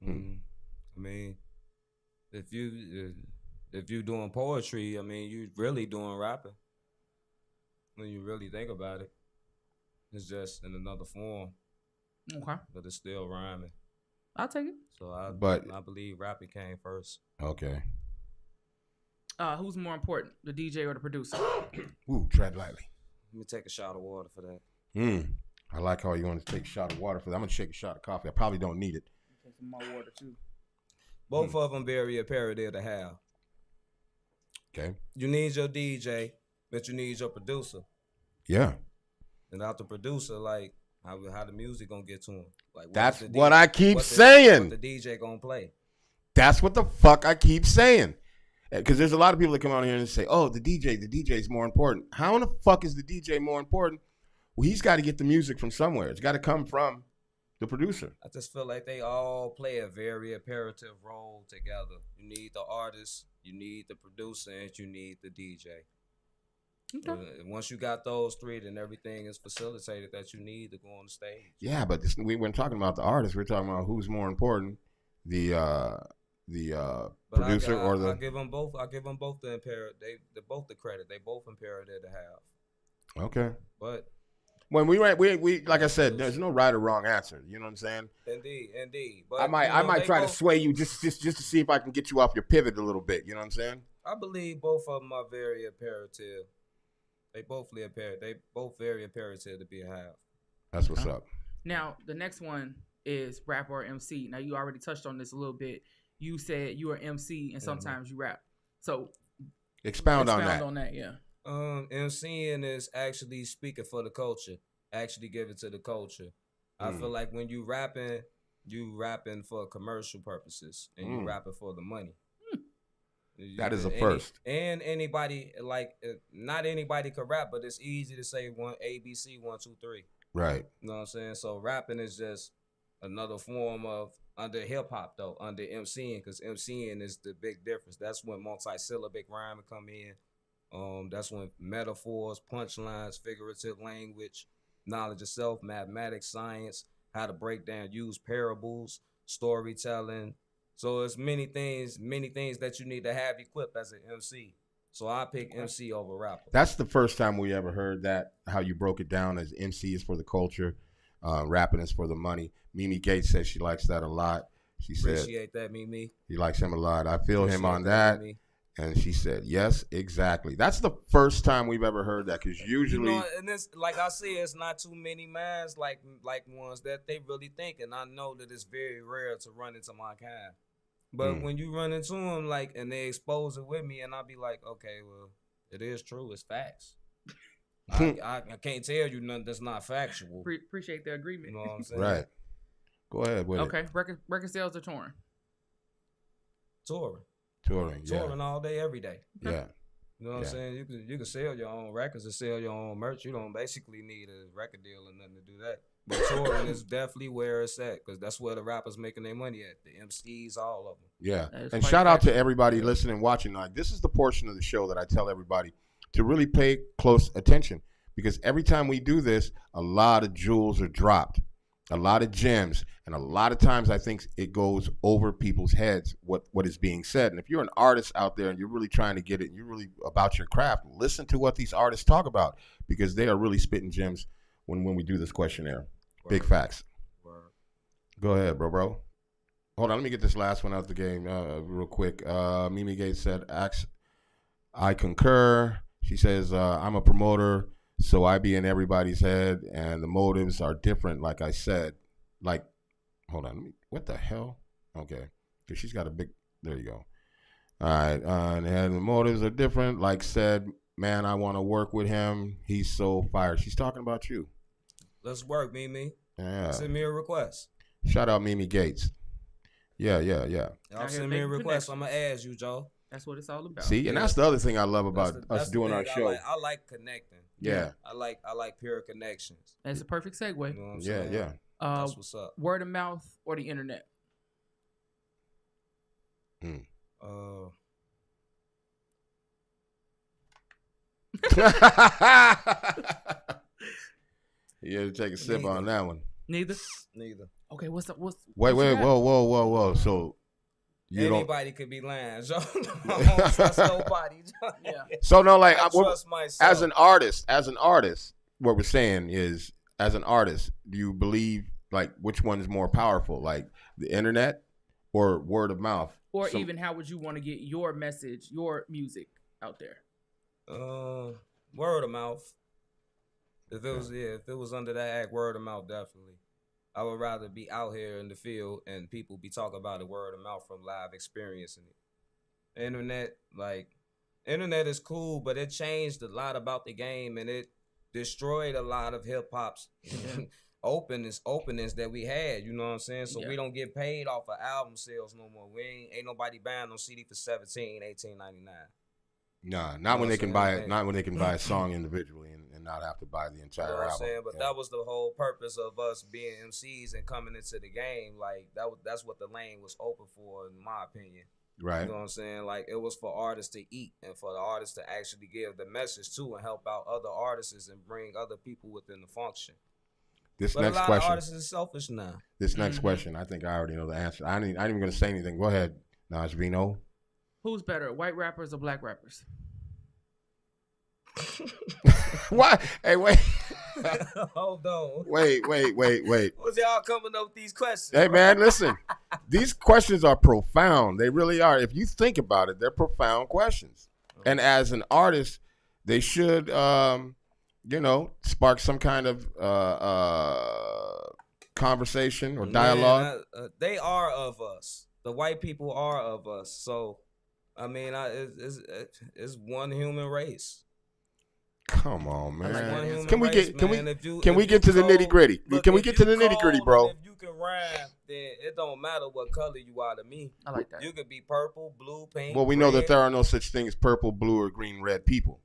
I mean, if you doing poetry, I mean, you really doing rapping. When you really think about it, it's just in another form. Okay. But it's still rhyming. I'll take it. So I believe rapping came first. Okay. Who's more important, the DJ or the producer? Ooh, tread lightly. Let me take a shot of water for that. I like how you want to take a shot of water for that. I'm gonna shake a shot of coffee. I probably don't need it. Take some more water too. Both of them very imperative to have. Okay. You need your DJ, but you need your producer. Yeah. And without the producer, like how the music gonna get to him? Like that's what I keep saying. What the DJ gonna play? That's what the fuck I keep saying. Because there's a lot of people that come on here and say, "Oh, the DJ is more important." How in the fuck is the DJ more important? Well, he's got to get the music from somewhere. It's got to come from the producer. I just feel like they all play a very imperative role together. You need the artist, you need the producer, and you need the DJ. Okay. Once you got those three, then everything is facilitated that you need to go on the stage. Yeah, but we weren't talking about the artist. We're talking about who's more important, the producer or the. I give them both. I give them both the imperative. They both the credit. They both imperative to have. Okay. But when we like I said, there's no right or wrong answer. You know what I'm saying? Indeed. But I might try to sway you just to see if I can get you off your pivot a little bit. You know what I'm saying? I believe both of them are very imperative. They both very imperative to be a have. That's what's up. Now the next one is rap or MC. Now you already touched on this a little bit. You said you are MC and sometimes you rap. So expound on that. Yeah. MCing is actually speaking for the culture. Actually giving to the culture. I feel like when you rapping for commercial purposes and you rapping for the money. That is a first. And anybody, like, not anybody could rap, but it's easy to say ABC 1, 2, 3. Right. You know what I'm saying? So rapping is just another form of under hip hop though, under MCing, because MCing is the big difference. That's when multi-syllabic rhyming come in. That's when metaphors, punchlines, figurative language, knowledge of self, mathematics, science, how to break down, use parables, storytelling. So it's many things that you need to have equipped as an MC. So I pick MC over rapper. That's the first time we ever heard that, how you broke it down as MC is for the culture, rapping is for the money. Mimi Gates says she likes that a lot. She said, appreciate that, Mimi. He likes him a lot. I feel him on that. And she said, yes, exactly. That's the first time we've ever heard that, because usually, and it's like I say, it's not too many minds like ones that they really think, and I know that it's very rare to run into my kind. But when you run into them, like, and they expose it with me, and I'll be like, okay, well, it is true. It's facts. I can't tell you nothing that's not factual. Appreciate the agreement. You know what I'm saying? Right. Go ahead with it. Okay. Record sales are touring. Touring all day, every day. Yeah. You know what I'm saying? You can sell your own records and sell your own merch. You don't basically need a record deal or nothing to do that. But touring is definitely where it's at, because that's where the rappers making their money at. The MCs, all of them. Yeah. And shout out to everybody listening, watching. Like, this is the portion of the show that I tell everybody to really pay close attention, because every time we do this, a lot of jewels are dropped, a lot of gems, and a lot of times I think it goes over people's heads what is being said. And if you're an artist out there and you're really trying to get it, and you're really about your craft, listen to what these artists talk about, because they are really spitting gems when we do this questionnaire. Word. Big facts. Word. Go ahead, bro. Hold on, let me get this last one out the game real quick. Mimi Gates said, I concur. She says, I'm a promoter, so I be in everybody's head, and the motives are different, like I said. Like, hold on, what the hell? Okay, because she's got a big, there you go. All right, and the motives are different, like said, man, I want to work with him. He's so fired. She's talking about you. Let's work, Mimi. Yeah. Send me a request. Shout out Mimi Gates. Yeah. Y'all send me a request. I'm going to ask you, Joe. That's what it's all about. See, and that's the other thing I love about us doing our show. I like connecting. Yeah. I like pure connections. That's a perfect segue. You know what I'm saying? Yeah. That's what's up. Word of mouth or the internet? You had to take a sip on that one. Neither. Okay, what's Wait, whoa. So anybody could be lying. I don't trust nobody. Yeah. So no, like I trust myself. as an artist, what we're saying is, as an artist, do you believe like which one is more powerful, like the internet or word of mouth? Or even how would you want to get your message, your music out there? Word of mouth. If it was under that act, word of mouth, definitely. I would rather be out here in the field and people be talking about it word of mouth from live experiencing it. Internet is cool, but it changed a lot about the game, and it destroyed a lot of hip hop's openings that we had. You know what I'm saying? So we don't get paid off of album sales no more. Ain't nobody buying no CD for $17, $18.99. Nah, not when they can buy it. Not when they can buy a song individually and not have to buy the entire album. You know what I'm saying? But that was the whole purpose of us being MCs and coming into the game. Like that's what the lane was open for, in my opinion. Right. You know what I'm saying? Like, it was for artists to eat and for the artists to actually give the message too and help out other artists and bring other people within the function. But next a lot question. Of artists is selfish now. This next question, I think I already know the answer. I ain't even gonna say anything. Go ahead, Najvino. Who's better, white rappers or black rappers? What? Hey, wait. Hold on. Wait. What's y'all coming up with these questions? Hey, man, listen. These questions are profound. They really are. If you think about it, they're profound questions. And as an artist, they should, spark some kind of conversation or dialogue. They are of us. The white people are of us. So, I mean, it's one human race. Come on, man. Can we get to the nitty gritty? Can we get to the nitty gritty, bro? If you can rhyme, then it don't matter what color you are to me. I like that. You could be purple, blue, pink. Well, we know that there are no such things as purple, blue, or green, red people.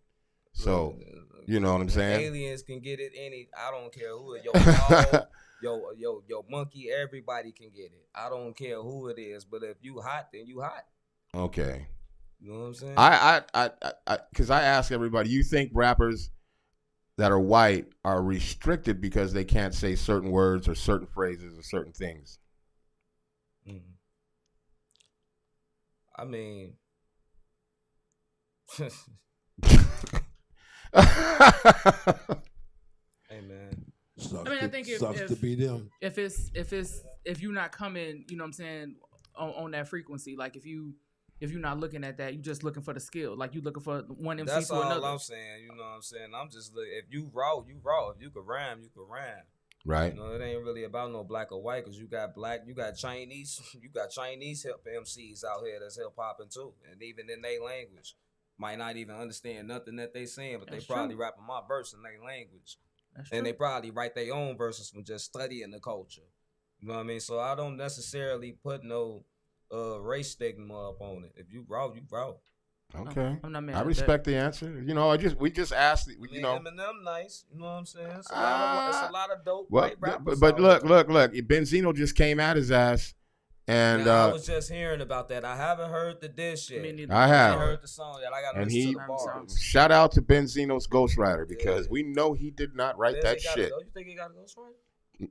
So, you know what I'm saying? Aliens can get it I don't care who it is. Yo, monkey, everybody can get it. I don't care who it is. But if you hot, then you hot. Okay. You know what I'm saying? Because I ask everybody, you think rappers that are white are restricted because they can't say certain words or certain phrases or certain things? Mm-hmm. I mean, hey man. I think sucks to be them. If you're not coming, you know what I'm saying, on that frequency, like if you're not looking at that, you're just looking for the skill. Like you looking for one MC That's to all another. I'm saying. You know what I'm saying? I'm just if you raw, you raw. If you can rhyme, you can rhyme. Right. You know, it ain't really about no black or white, because you got black, you got Chinese hip MCs out here that's hip hopping too, and even in their language, might not even understand nothing that they saying, but That's they probably true. rapping my verse in their language, That's and true. they probably write their own verses from just studying the culture. You know what I mean? So I don't necessarily put no race stigma up on it. If you raw, you raw. Okay. I'm not mad I at respect the answer. You know, we just asked. I You mean, know. Eminem nice. You know what I'm saying? It's a lot of dope Well, white rappers. but out here. look. Benzino just came at his ass, and Now, I was just hearing about that. I haven't heard the dish yet. Me neither. I have. ain't heard the song yet. I gotta and listen he to the bars. shout out to Benzino's ghostwriter because Yeah. we know he did not write that shit. You think he got a ghostwriter?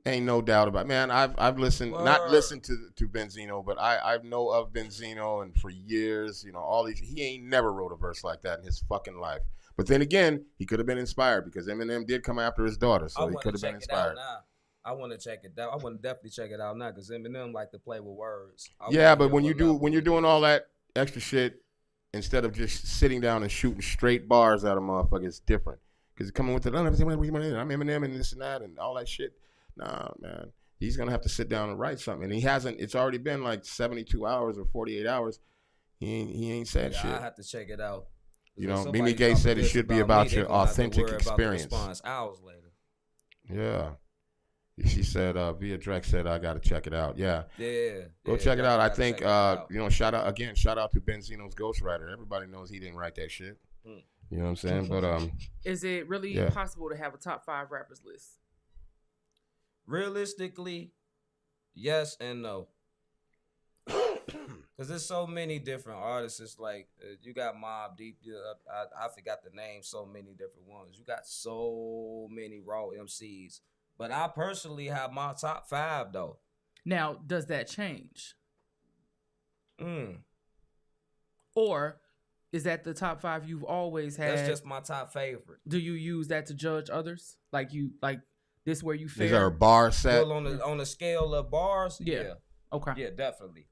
Ain't no doubt about it. Man, I've listened, not Word. listened to Benzino, but I know of Benzino, and for years, you know, all these, he ain't never wrote a verse like that in his fucking life. But then again, he could have been inspired because Eminem did come after his daughter, so he could have been inspired. I want to check it out. I want to definitely check it out now because Eminem like to play with words. Yeah, but when you're doing all that extra shit, instead of just sitting down and shooting straight bars out of motherfuckers, it's different. Because coming with the I'm Eminem and this and that and all that shit. Nah, man. He's going to have to sit down and write something. And he hasn't. It's already been like 72 hours or 48 hours. He ain't said shit. I have to check it out. You know, Mimi Gay said it should be about your authentic experience. Hours later. Yeah. She said, Via Drex said, I got to check it out. Yeah. Go check it out. I think, you know, shout out to Benzino's ghostwriter. Everybody knows he didn't write that shit. You know what I'm saying? But is it really possible to have a top 5 rappers list? Realistically, yes and no. Because there's so many different artists. It's like you got Mobb Deep. I forgot the name. So many different ones. You got so many raw MCs. But I personally have my top 5 though. Now, does that change? Or is that the top 5 you've always had? That's just my top favorite. Do you use that to judge others? Like this where you fare? Is there a bar set? Well, on the scale of bars, yeah. Okay. Yeah, definitely.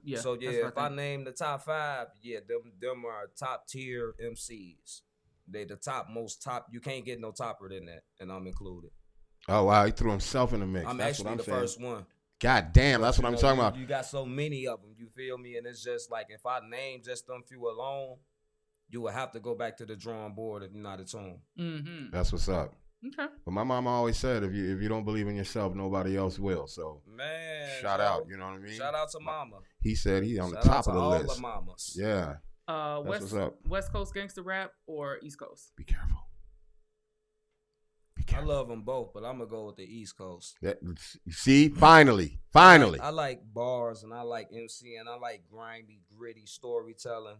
Yeah. So yeah, if I name the top 5, yeah, them are top tier MCs. They the most top. You can't get no topper than that, and I'm included. Oh wow, he threw himself in the mix. I'm actually the first one. God damn, that's what I'm talking about. You got so many of them, you feel me? And it's just like if I name just them few alone, you would have to go back to the drawing board if you're not at home. Mm-hmm. That's what's up. Okay. But my mama always said, if you don't believe in yourself, nobody else will. So man, shout out. You know what I mean? Shout out to mama. He said he's on the top of the all list. The mamas. Yeah. What's up? West Coast gangster rap or East Coast? Be careful. I love them both, but I'm gonna go with the East Coast. See, finally. I like bars and I like MC and I like grimy, gritty storytelling.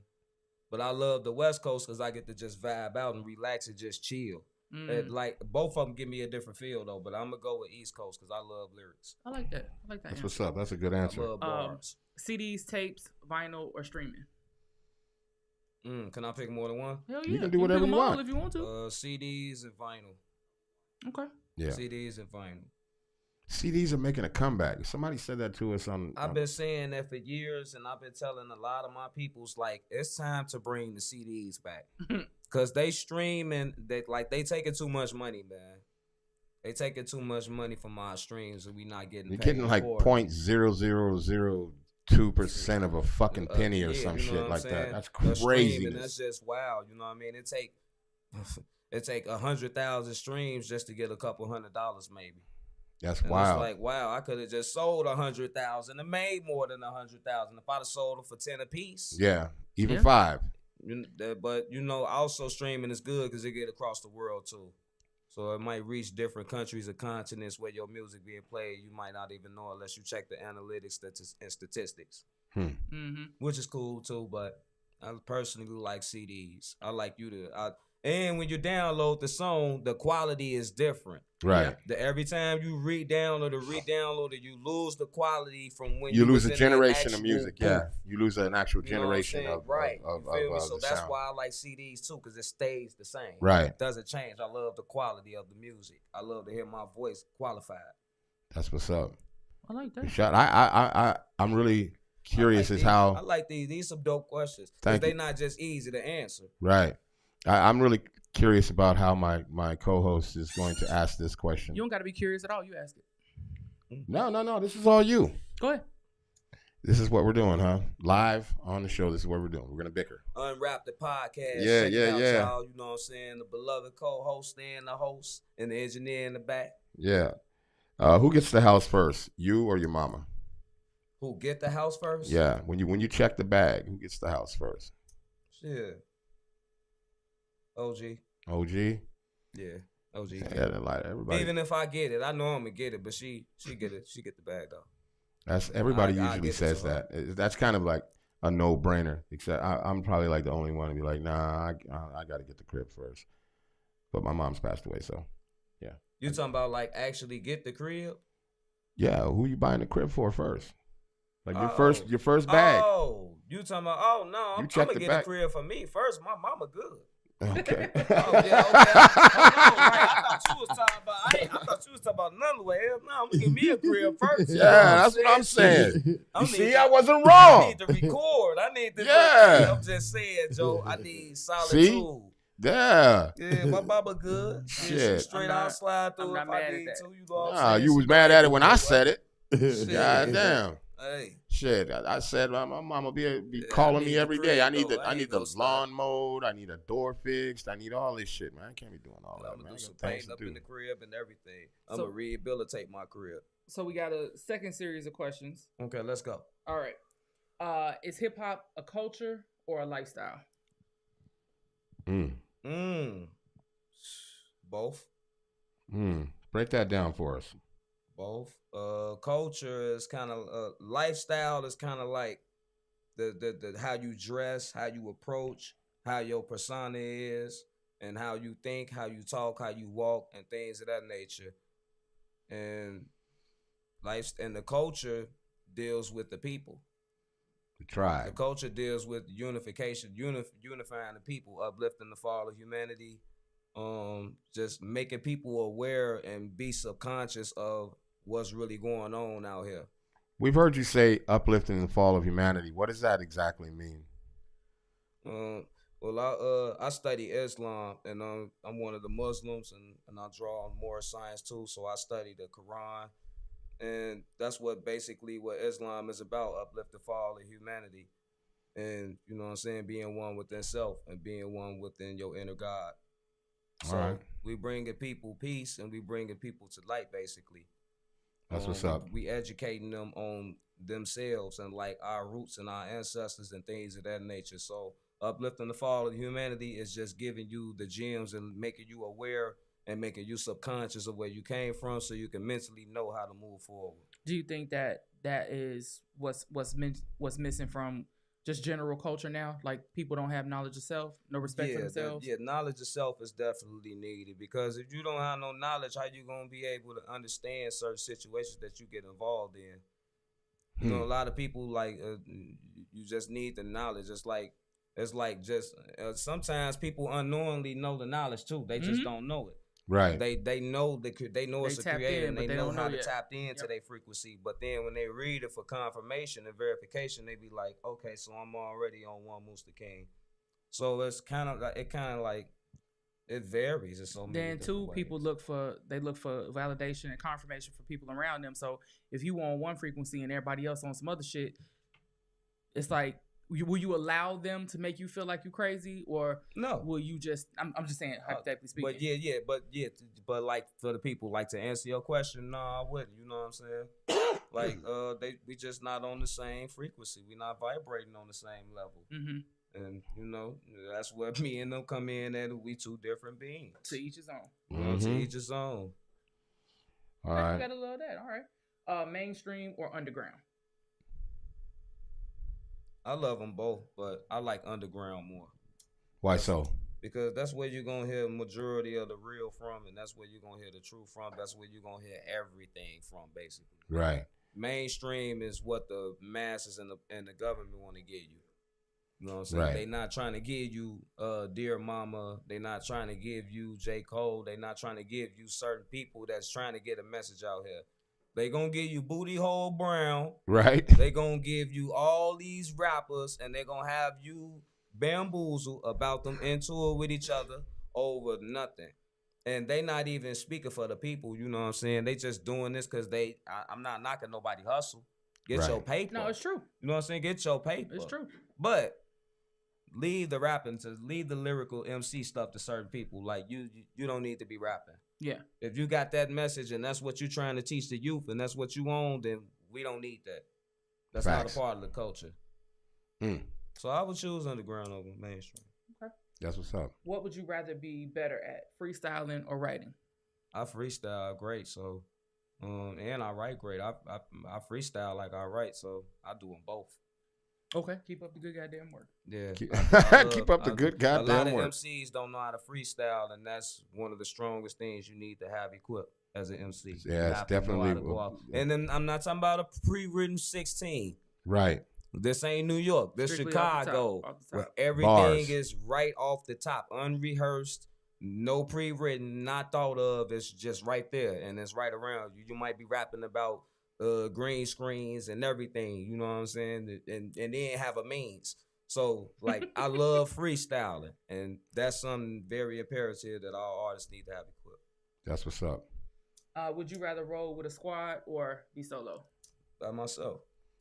But I love the West Coast because I get to just vibe out and relax and just chill. Like both of them give me a different feel though. But I'm gonna go with East Coast because I love lyrics. I like that. That's answer. What's up. That's a good answer. I love bars. CDs, tapes, vinyl, or streaming? Can I pick more than one? Hell yeah. You can do whatever you want if you want to. CDs and vinyl. Okay. Yeah. CDs and vinyl. CDs are making a comeback. Somebody said that to us on. I've been saying that for years, and I've been telling a lot of my peoples like it's time to bring the CDs back because they stream and they taking too much money, man. They taking too much money from our streams, and we not getting. You're getting like 0.0002% of a fucking penny or some shit like that. That's crazy. That's just wow. You know what I mean? It take 100,000 streams just to get a couple $100 maybe. That's and wild. It's like wow, I could have just sold 100,000 and made more than 100,000 if I'd have sold them for 10 a piece. Yeah, even 5. But also streaming is good because it get across the world too. So it might reach different countries or continents where your music being played. You might not even know unless you check the analytics and statistics, which is cool too. But I personally like CDs. I like and when you download the song, the quality is different. Right. Every time you re-download it, you lose the quality from when you lose a generation of music. Booth. Yeah, you lose an actual generation of right. Of you feel me? So that's sound. why I like CDs too, because it stays the same. Right. It doesn't change. I love the quality of the music. I love to hear my voice qualified. That's what's up. I like that. Shot. I'm really curious as how. I like these. These some dope questions. Because they're not just easy to answer. Right. I'm really curious about how my co-host is going to ask this question. You don't got to be curious at all. You ask it. No. This is all you. Go ahead. This is what we're doing, huh? Live on the show. This is what we're doing. We're gonna bicker. Unwrap the podcast. Yeah. Y'all, you know what I'm saying? The beloved co-host and the host and the engineer in the back. Yeah. Who gets the house first? You or your mama? Who get the house first? Yeah. When you check the bag, who gets the house first? Shit. OG. OG? Yeah. OG. Yeah, like everybody. Even if I get it, I know I'm gonna get it, but she get it. She get the bag though. That's everybody usually says that. That's kind of like a no-brainer. Except I'm probably like the only one to be like, nah, I got to get the crib first. But my mom's passed away, so yeah. You talking about like actually get the crib? Yeah, who you buying the crib for first? Like your first bag. Oh, you talking about? Oh no, I'm gonna get a crib for me first. My mama good. Okay. Oh yeah, okay. I thought you was talking about. I thought you was talking about another way. No, I'm gonna give me a crib first. Yeah, that's what I'm saying. You see, I wasn't wrong. I need to record. I need to. Yeah. I'm just saying, Joe. I need solitude. See? Yeah. Yeah, my mama good. Shit. Straight out slide through if I need to. You know what I'm saying? You was mad at it when I said it. Shit. God damn. Hey. Shit, I said my mama be calling me every day. I need the lawn mowed. I need a door fixed. I need all this shit, man. I can't be doing all that, I'm man. gonna do some paint up in the crib and everything. I'm gonna rehabilitate my crib. So we got a second series of questions. Okay, let's go. All right. Is hip hop a culture or a lifestyle? Both. Break that down for us. Both. Culture is kind of lifestyle is kind of like the how you dress, how you approach, how your persona is, and how you think, how you talk, how you walk, and things of that nature. And the culture deals with the people. The tribe. The culture deals with unification, unifying the people, uplifting the fall of humanity, just making people aware and be subconscious of what's really going on out here. We've heard you say uplifting the fall of humanity. What does that exactly mean? Well, I study Islam, and I'm one of the Muslims, and I draw on more science too. So I study the Quran, and that's what Islam is about: uplift the fall of humanity, and you know what I'm saying, being one within self and being one within your inner God. So we bringing people peace, and we bringing people to light, basically. That's what's up. We educating them on themselves and like our roots and our ancestors and things of that nature. So uplifting the fall of humanity is just giving you the gems and making you aware and making you subconscious of where you came from, so you can mentally know how to move forward. Do you think that is what's missing from just general culture now? Like people don't have knowledge of self, no respect for themselves? Knowledge of self is definitely needed, because if you don't have no knowledge, how you going to be able to understand certain situations that you get involved in? You know, a lot of people you just need the knowledge. It's like sometimes people unknowingly know the knowledge too. They just don't know it. Right. They know it's a creator, and they know how to tap into their frequency. But then when they read it for confirmation and verification, they be like, okay, so I'm already on one Mooster King. So it's kind of like it varies in so many Then too, ways. people look for validation and confirmation from people around them. So if you on one frequency and everybody else on some other shit, it's like, will you allow them to make you feel like you crazy, or no? Will you just? I'm just saying hypothetically speaking. But like for the people, like to answer your question, no, I wouldn't. You know what I'm saying? Like we just not on the same frequency. We not vibrating on the same level. Mm-hmm. And you know, that's where me and them come in, and we two different beings. To each his own. You know, to each his own. All right. You gotta love that. All right. Mainstream or underground? I love them both, but I like underground more. Why so? Because that's where you're going to hear majority of the real from, and that's where you're going to hear the truth from. That's where you're going to hear everything from, basically. Right. Mainstream is what the masses and the government want to give you. You know what I'm saying? Right. They're not trying to give you Dear Mama. They're not trying to give you J. Cole. They're not trying to give you certain people that's trying to get a message out here. They gonna give you Booty Hole Brown. Right. They gonna give you all these rappers, and they gonna have you bamboozle about them into it with each other. over nothing. And they not even speaking for the people, you know what I'm saying? They just doing this because I'm not knocking nobody hustle. Get your paper. No, it's true. You know what I'm saying? Get your paper. It's true. But leave the rapping leave the lyrical MC stuff to certain people. Like you don't need to be rapping. Yeah. If you got that message and that's what you're trying to teach the youth and that's what you own, then we don't need that. That's Facts. not a part of the culture. So I would choose underground over mainstream. Okay. That's what's up. What would you rather be better at, freestyling or writing? I freestyle great, so and I write great. I freestyle like I write, so I do them both. Okay, keep up the good goddamn work. Yeah, keep up the good goddamn work. A lot of MCs don't know how to freestyle, and that's one of the strongest things you need to have equipped as an MC. Yeah, it's definitely. And then I'm not talking about a pre-written 16. Right. This ain't New York. This Strictly Chicago, off the top. where everything Bars. is right off the top, unrehearsed, no pre-written, not thought of. It's just right there, and it's right around you. You might be rapping about green screens and everything, you know what I'm saying, and then have a means. So like I love freestyling, and that's something very imperative that all artists need to have equipped. That's what's up. Would you rather roll with a squad or be solo? By myself.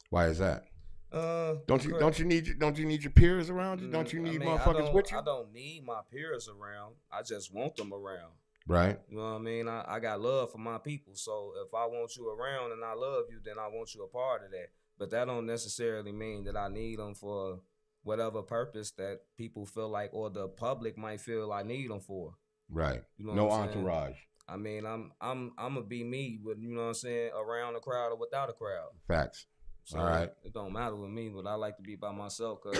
Why is that? Don't you need your peers around you? Don't you need motherfuckers with you? I don't need my peers around. I just want them around. Right. You know what I mean? I got love for my people. So if I want you around and I love you, then I want you a part of that. But that don't necessarily mean that I need them for whatever purpose that people feel like or the public might feel I need them for. Right. You know no entourage. I mean, I'm gonna be me, with, you know what I'm saying, around a crowd or without a crowd. Facts. So all right. It don't matter with me, but I like to be by myself because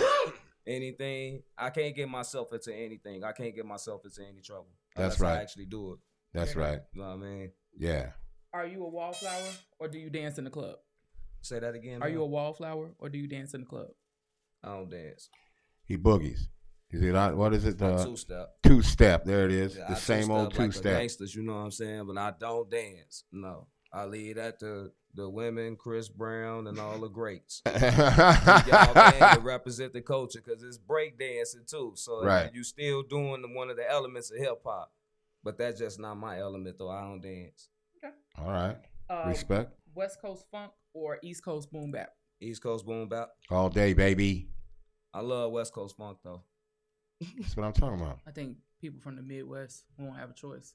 anything, I can't get myself into anything. I can't get myself into any trouble. That's right. I actually do it. That's right. You know what I mean? Yeah. Are you a wallflower or do you dance in the club? Say that again. Are you a wallflower or do you dance in the club? I don't dance. He boogies. Is it what is it? Two-step. Two-step. There it is. Yeah, the same old two-step. Like gangsters, you know what I'm saying? But I don't dance. No. I leave that to the women, Chris Brown, and all the greats. Y'all man to represent the culture because it's breakdancing too. So right. You still doing one of the elements of hip hop, but that's just not my element though. I don't dance. Okay. All right. Respect. West Coast funk or East Coast boom bap? East Coast boom bap. All day, baby. I love West Coast funk though. That's what I'm talking about. I think people from the Midwest won't have a choice.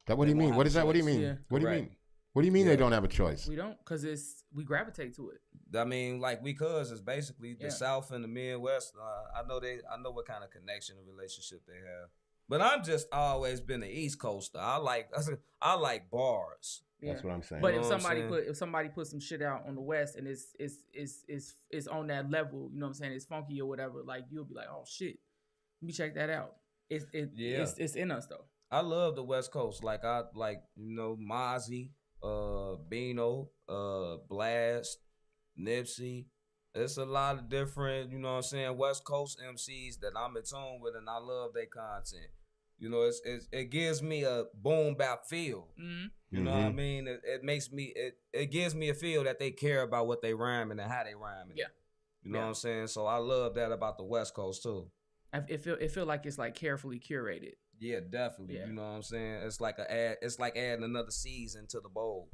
That what do you mean? What is that? What do you mean? Yeah. What do you mean? What do you mean they don't have a choice? We don't, because we gravitate to it. I mean, like it's basically the South and the Midwest. I know what kind of connection and relationship they have. But I'm just always been an East Coaster. I like bars. Yeah. That's what I'm saying. But if somebody put some shit out on the West and it's on that level, you know what I'm saying? It's funky or whatever. Like you'll be like, oh shit, let me check that out. It's in us though. I love the West Coast. Like Mozzie, Bino, Blast, Nipsey. It's a lot of different, you know what I'm saying, West Coast MCs that I'm in tune with, and I love their content. You know, it gives me a boom bap feel. Mm-hmm. You know what I mean? It makes me it gives me a feel that they care about what they rhyming and how they rhyming. Yeah. You know what I'm saying? So I love that about the West Coast too. It feel like it's like carefully curated. Yeah, definitely. Yeah. You know what I'm saying? It's like adding another season to the bowl.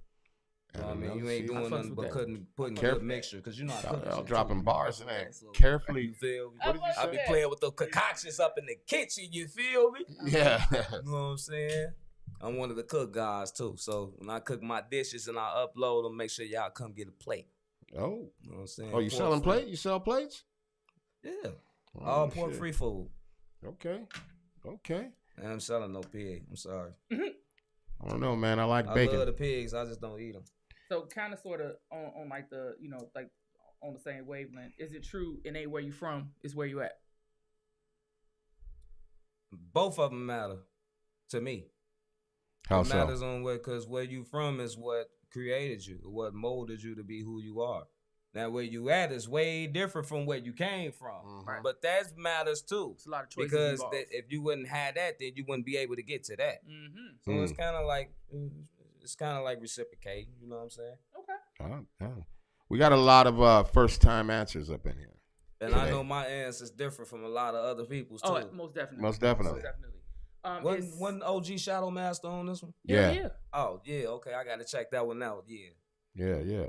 You know what I mean? You ain't doing nothing but putting good mixture because you know I'm dropping bars in there. Carefully. You feel me? What did you say? I be playing with the concoctions up in the kitchen. You feel me? Yeah. You know what I'm saying? I'm one of the cook guys too. So when I cook my dishes and I upload them, make sure y'all come get a plate. Oh. You know what I'm saying? Oh, you selling plates? You sell plates? Yeah. All pork free food. Okay. I'm selling no pig. I'm sorry. I don't know, man. I like bacon. I love the pigs. I just don't eat them. So kind of sort of on like the, you know, like on the same wavelength. Is it true it ain't where you from, it's where you at? Both of them matter to me. How it so? matters on because where you from is what created you, what molded you to be who you are. Now where you at is way different from where you came from, but that matters too. It's a lot of choices because if you wouldn't have that, then you wouldn't be able to get to that. So it's kind of like reciprocating. You know what I'm saying? Okay. We got a lot of first time answers up in here. And I know my answer is different from a lot of other people's too. Oh, most definitely. Most definitely. Wasn't OG Shadow Master on this one? Yeah. Oh yeah, okay. I gotta check that one out. Yeah. Yeah.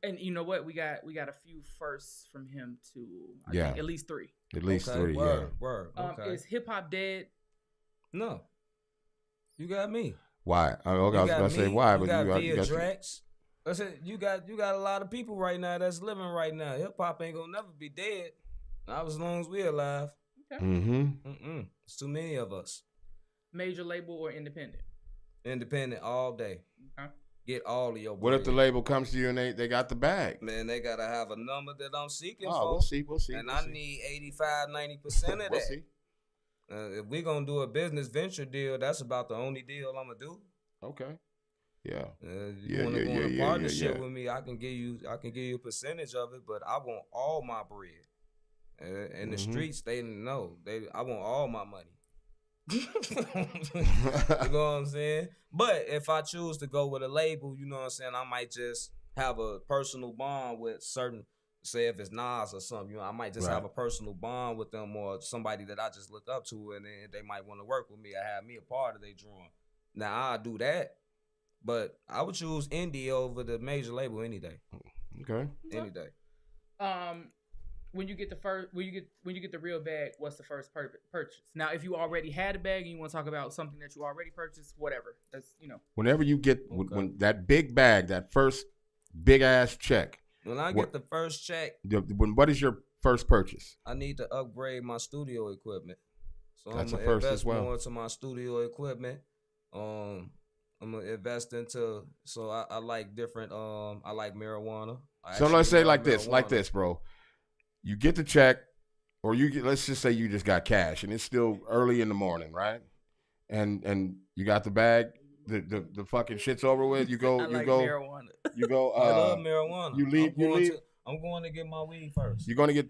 And you know what? We got a few firsts from him too. I think at least 3. At least okay, 3. Word. Okay. Is hip hop dead? No. You got me. Why? I was gonna say why, but you got Drax. I said you got a lot of people right now that's living right now. Hip hop ain't gonna never be dead. Not as long as we alive. Okay. It's too many of us. Major label or independent? Independent all day. Okay. Get all of your. What if the label comes to you and they got the bag? Man, they gotta have a number that I'm seeking for. We'll see. And I need 85-90% of that. We'll see. If we gonna do a business venture deal, that's about the only deal I'm gonna do. Okay. Yeah. You want to go in a partnership with me? I can give you a percentage of it, but I want all my bread. In the streets, they know. I want all my money. You know what I'm saying? But if I choose to go with a label, you know what I'm saying, I might just have a personal bond with certain. Say if it's Nas or something, I might just have a personal bond with them or somebody that I just look up to, and then they might want to work with me or have me a part of their drawing. Now I'll do that, but I would choose indie over the major label any day. Okay. Any day. When you get the real bag, what's the first purchase? Now, if you already had a bag and you want to talk about something that you already purchased, whatever. That's Whenever you get when that big bag, that first big ass check. When I get the first check, what is your first purchase? I need to upgrade my studio equipment. So that's I'm gonna invest more into my studio equipment. I'm gonna invest into. So I like different. I like marijuana. So let's say like this, bro. You get the check, or let's just say you just got cash, and it's still early in the morning, right? And you got the bag. The fucking shit's over with. You go. Marijuana. You go. I love marijuana. You leave. I'm going to get my weed first. You're gonna go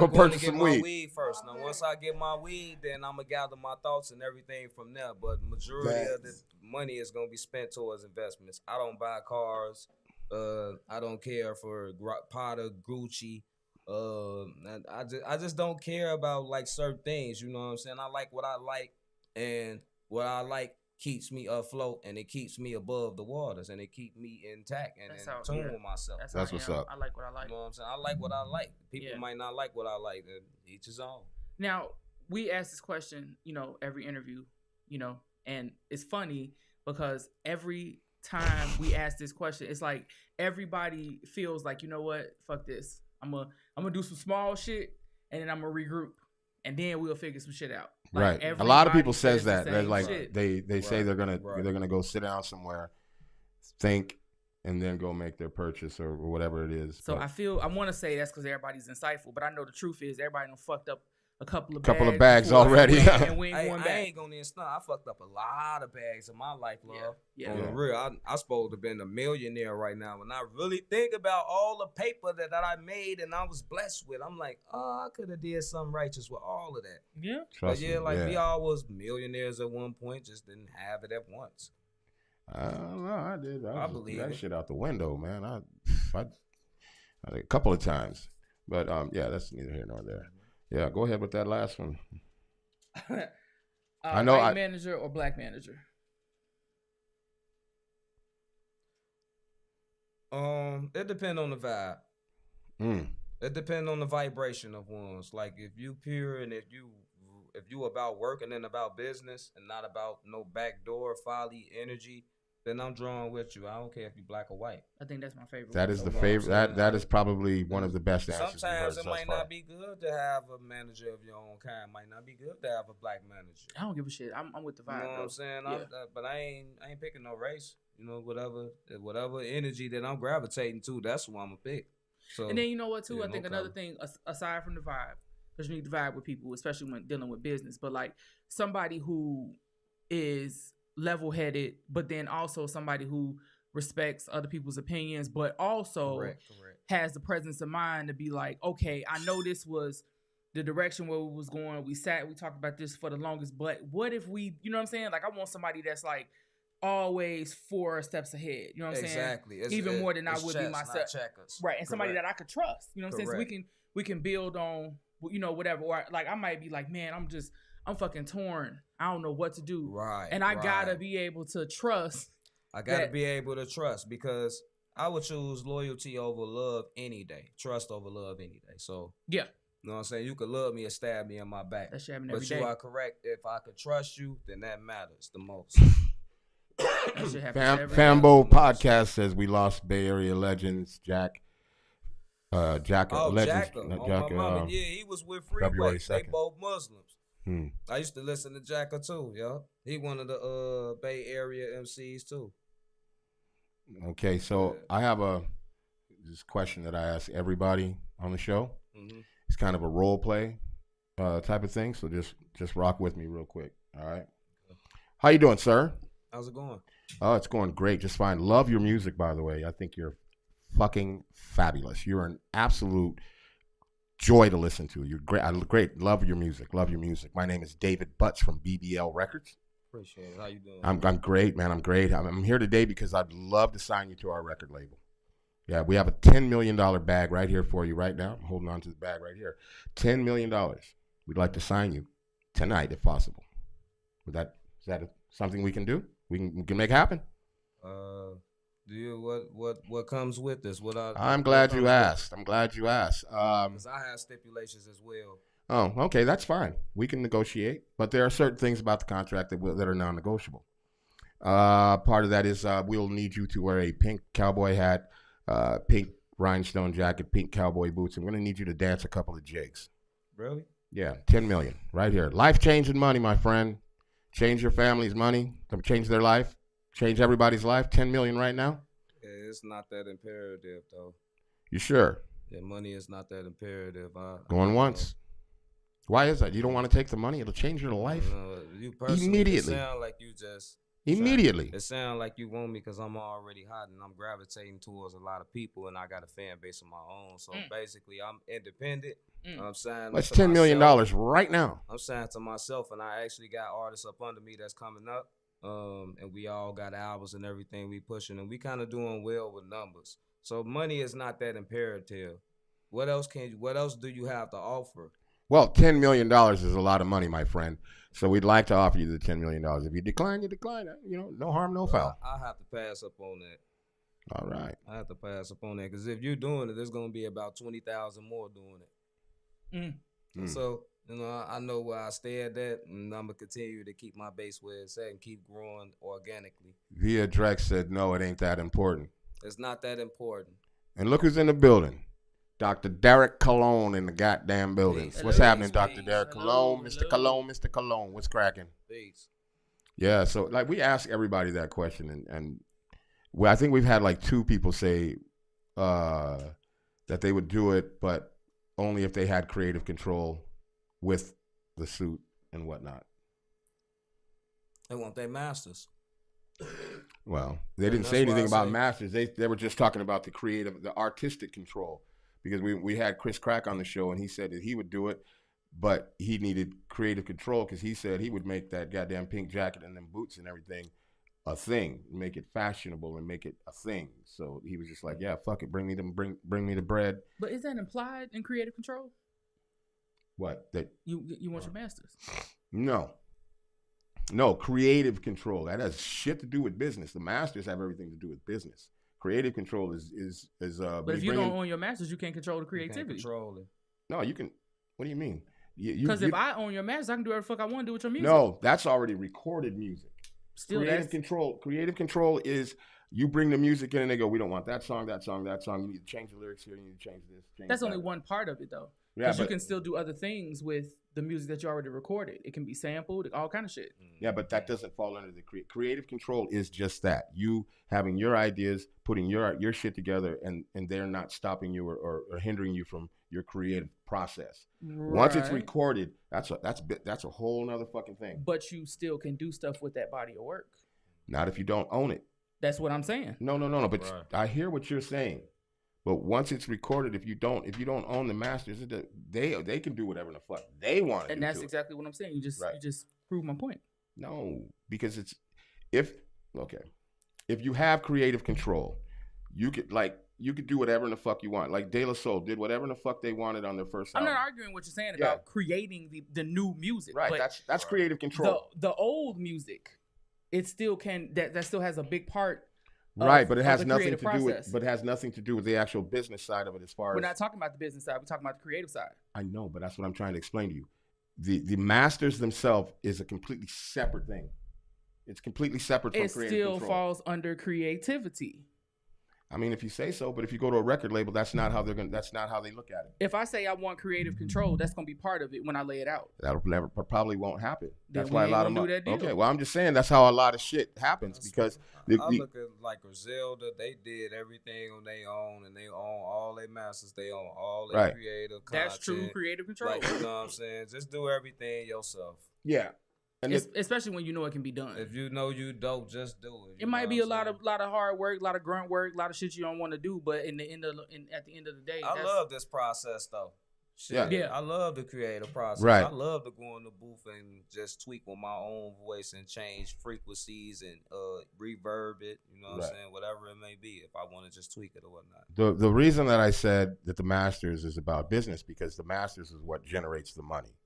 purchase some weed. My weed first. Now, once I get my weed, then I'm gonna gather my thoughts and everything from there. But majority of the money is gonna be spent towards investments. I don't buy cars. I don't care for Prada, Gucci. I just don't care about like certain things. You know what I'm saying? I like what I like, and what I like keeps me afloat, and it keeps me above the waters, and it keeps me intact and in tune with myself. That's what's up. I like what I like. You know what I'm saying? I like what I like. People might not like what I like. Each his own. Now, we ask this question, every interview, and it's funny because every time we ask this question, it's like everybody feels like, you know what, fuck this. I'm gonna do some small shit, and then I'm gonna regroup, and then we'll figure some shit out. Like, right. A lot of people says that. They're like shit. they say they're gonna go sit down somewhere, think, and then go make their purchase or whatever it is. So I want to say that's because everybody's insightful, but I know the truth is everybody done fucked up a couple of bags already. And we ain't going back. I ain't gonna even stunt. I fucked up a lot of bags in my life, love. Yeah. On real, I supposed to have been a millionaire right now. When I really think about all the paper that I made and I was blessed with, I'm like, I could have did something righteous with all of that. Yeah. We all was millionaires at one point, just didn't have it at once. I don't know. I did. I believe that it. Shit out the window, man. I a couple of times, but that's neither here nor there. Yeah, go ahead with that last one. I know. White manager or black manager? It depends on the vibe. It depends on the vibration of ones. Like if you pure and if you about work and then about business and not about no backdoor folly energy, then I'm drawn with you. I don't care if you black or white. I think that's my favorite. That is the favorite. That is probably one of the best answers. Sometimes it might not be good to have a manager of your own kind. Might not be good to have a black manager. I don't give a shit. I'm with the vibe. You know what I'm saying? Yeah. But I ain't picking no race. Whatever energy that I'm gravitating to, that's who I'm gonna pick. So, and then you know what too? I think another thing aside from the vibe, because you need to vibe with people, especially when dealing with business. But like somebody who is level-headed, but then also somebody who respects other people's opinions, but also has the presence of mind to be like, okay, I know this was the direction where we was going. We talked about this for the longest, but what if we, you know what I'm saying? Like I want somebody that's like always 4 steps ahead. You know what I'm saying? Exactly. Even more than I would be myself. Right. And somebody that I could trust. You know what I'm saying? So we can build on, whatever. Or like I might be like, man, I'm fucking torn. I don't know what to do. Right. And I gotta be able to trust. I gotta be able to trust, because I would choose loyalty over love any day. Trust over love any day. So yeah. You know what I'm saying? You could love me and stab me in my back. That shit happen but every you day. are correct. If I could trust you, then that matters the most. That shit happens every Fambo podcast says we lost Bay Area legends Jack. Jack. Legends. Jack. Jack my mama. Yeah, he was with February Freeway. 2nd. They both Muslims. I used to listen to Jacka too, yo. He one of the Bay Area MCs too. Okay, so I have this question that I ask everybody on the show. Mm-hmm. It's kind of a role play type of thing, so just rock with me real quick. All right. How you doing, sir? How's it going? Oh, it's going great. Just fine. Love your music, by the way. I think you're fucking fabulous. You're an absolute joy to listen to. You're great. Great. Love your music. Love your music. My name is David Butts from BBL Records. Appreciate it. How you doing? I'm great, man. I'm great. I'm here today because I'd love to sign you to our record label. Yeah, we have a $10 million bag right here for you right now. I'm holding on to the bag right here. $10 million. We'd like to sign you tonight if possible. Is that something we can do? We can make happen? What comes with this? I'm glad you asked. I'm glad you asked. Because I have stipulations as well. Oh, okay, that's fine. We can negotiate, but there are certain things about the contract that are non-negotiable. Part of that is we'll need you to wear a pink cowboy hat, pink rhinestone jacket, pink cowboy boots. I'm going to need you to dance a couple of jigs. Really? Yeah, $10 million right here. Life-changing money, my friend. Change your family's money. Change their life. Change everybody's life. $10 million right now. Yeah, it's not that imperative, though. You sure? Yeah, money is not that imperative. Going once. Why is that? You don't want to take the money? It'll change your life you personally, immediately. It sound like you just immediately. It sounds like you want me because I'm already hot and I'm gravitating towards a lot of people and I got a fan base of my own. So basically, I'm independent. I'm saying that's $10 million right now. I'm saying to myself, and I actually got artists up under me that's coming up. And we all got albums and everything we pushing, and we kind of doing well with numbers. So money is not that imperative. What else do you have to offer? Well, $10 million is a lot of money, my friend. So we'd like to offer you the $10 million. If you decline, you decline. You know, no harm, no foul. I have to pass up on that. All right. I have to pass up on that because if you're doing it, there's going to be about 20,000 more doing it. So, you know, I know where I stay at that, and I'm going to continue to keep my base where it's at and keep growing organically. Via Drex said, no, it ain't that important. It's not that important. And look who's in the building. Dr. Derek Cologne in the goddamn building. Peace. What's happening, Dr. Derek Cologne? Mr. Cologne, Mr. Cologne, what's cracking? Peace. Yeah, so like we ask everybody that question, and well, I think we've had like 2 people say that they would do it, but only if they had creative control with the suit and whatnot. They want their masters. Well, they didn't say anything about masters. They were just talking about the creative, the artistic control. Because we had Chris Crack on the show, and he said that he would do it, but he needed creative control because he said he would make that goddamn pink jacket and them boots and everything a thing, make it fashionable and make it a thing. So he was just like, yeah, fuck it, bring me the bread. But is that implied in creative control? What? That you want your masters? No, creative control. That has shit to do with business. The masters have everything to do with business. Creative control is but if you don't own your masters, you can't control the creativity. You can't control it. No, you can. What do you mean? Because if I own your masters, I can do whatever the fuck I want to do with your music. No, that's already recorded music. Still, creative control is you bring the music in and they go, we don't want that song. You need to change the lyrics here. You need to change this. That's only one part of it, though. Because you can still do other things with the music that you already recorded. It can be sampled, all kind of shit. Yeah, but that doesn't fall under the creative control. Is just that you having your ideas, putting your shit together, and they're not stopping you or hindering you from your creative process. Right. Once it's recorded, that's a whole nother fucking thing. But you still can do stuff with that body of work. Not if you don't own it. That's what I'm saying. No. But right. I hear what you're saying. But once it's recorded, if you don't own the masters, they can do whatever the fuck they want. And that's exactly what I'm saying. You just prove my point. No, because if you have creative control, you could, like you could do whatever in the fuck you want. Like De La Soul did whatever in the fuck they wanted on their first album. I'm not arguing what you're saying about creating the new music. Right, but that's creative control. The old music, it still can that still has a big part. Right, but it has nothing to do with. But it has nothing to do with the actual business side of it. As far we're as not talking about the business side, we're talking about the creative side. I know, but that's what I'm trying to explain to you. The masters themselves is a completely separate thing. It's completely separate from creative control. It still falls under creativity. I mean, if you say so, but if you go to a record label, that's not how they look at it. If I say I want creative control, that's gonna be part of it when I lay it out. Probably won't happen. Then that's why a lot of okay. Well, I'm just saying that's how a lot of shit happens because I look at like Griselda, they did everything on their own, and they own all their masters, they own all their creative content. That's true creative control. Like, you know what I'm saying? Just do everything yourself. Yeah. And especially when you know it can be done. If you know you dope, just do it. It might be a lot of hard work, a lot of grunt work, a lot of shit you don't want to do, but at the end of the day, I love this process though. Shit, yeah, I love the creative process. Right. I love to go in the booth and just tweak with my own voice and change frequencies and reverb it. You know what I'm saying? Whatever it may be, if I want to just tweak it or whatnot. The reason that I said that the masters is about business because the masters is what generates the money.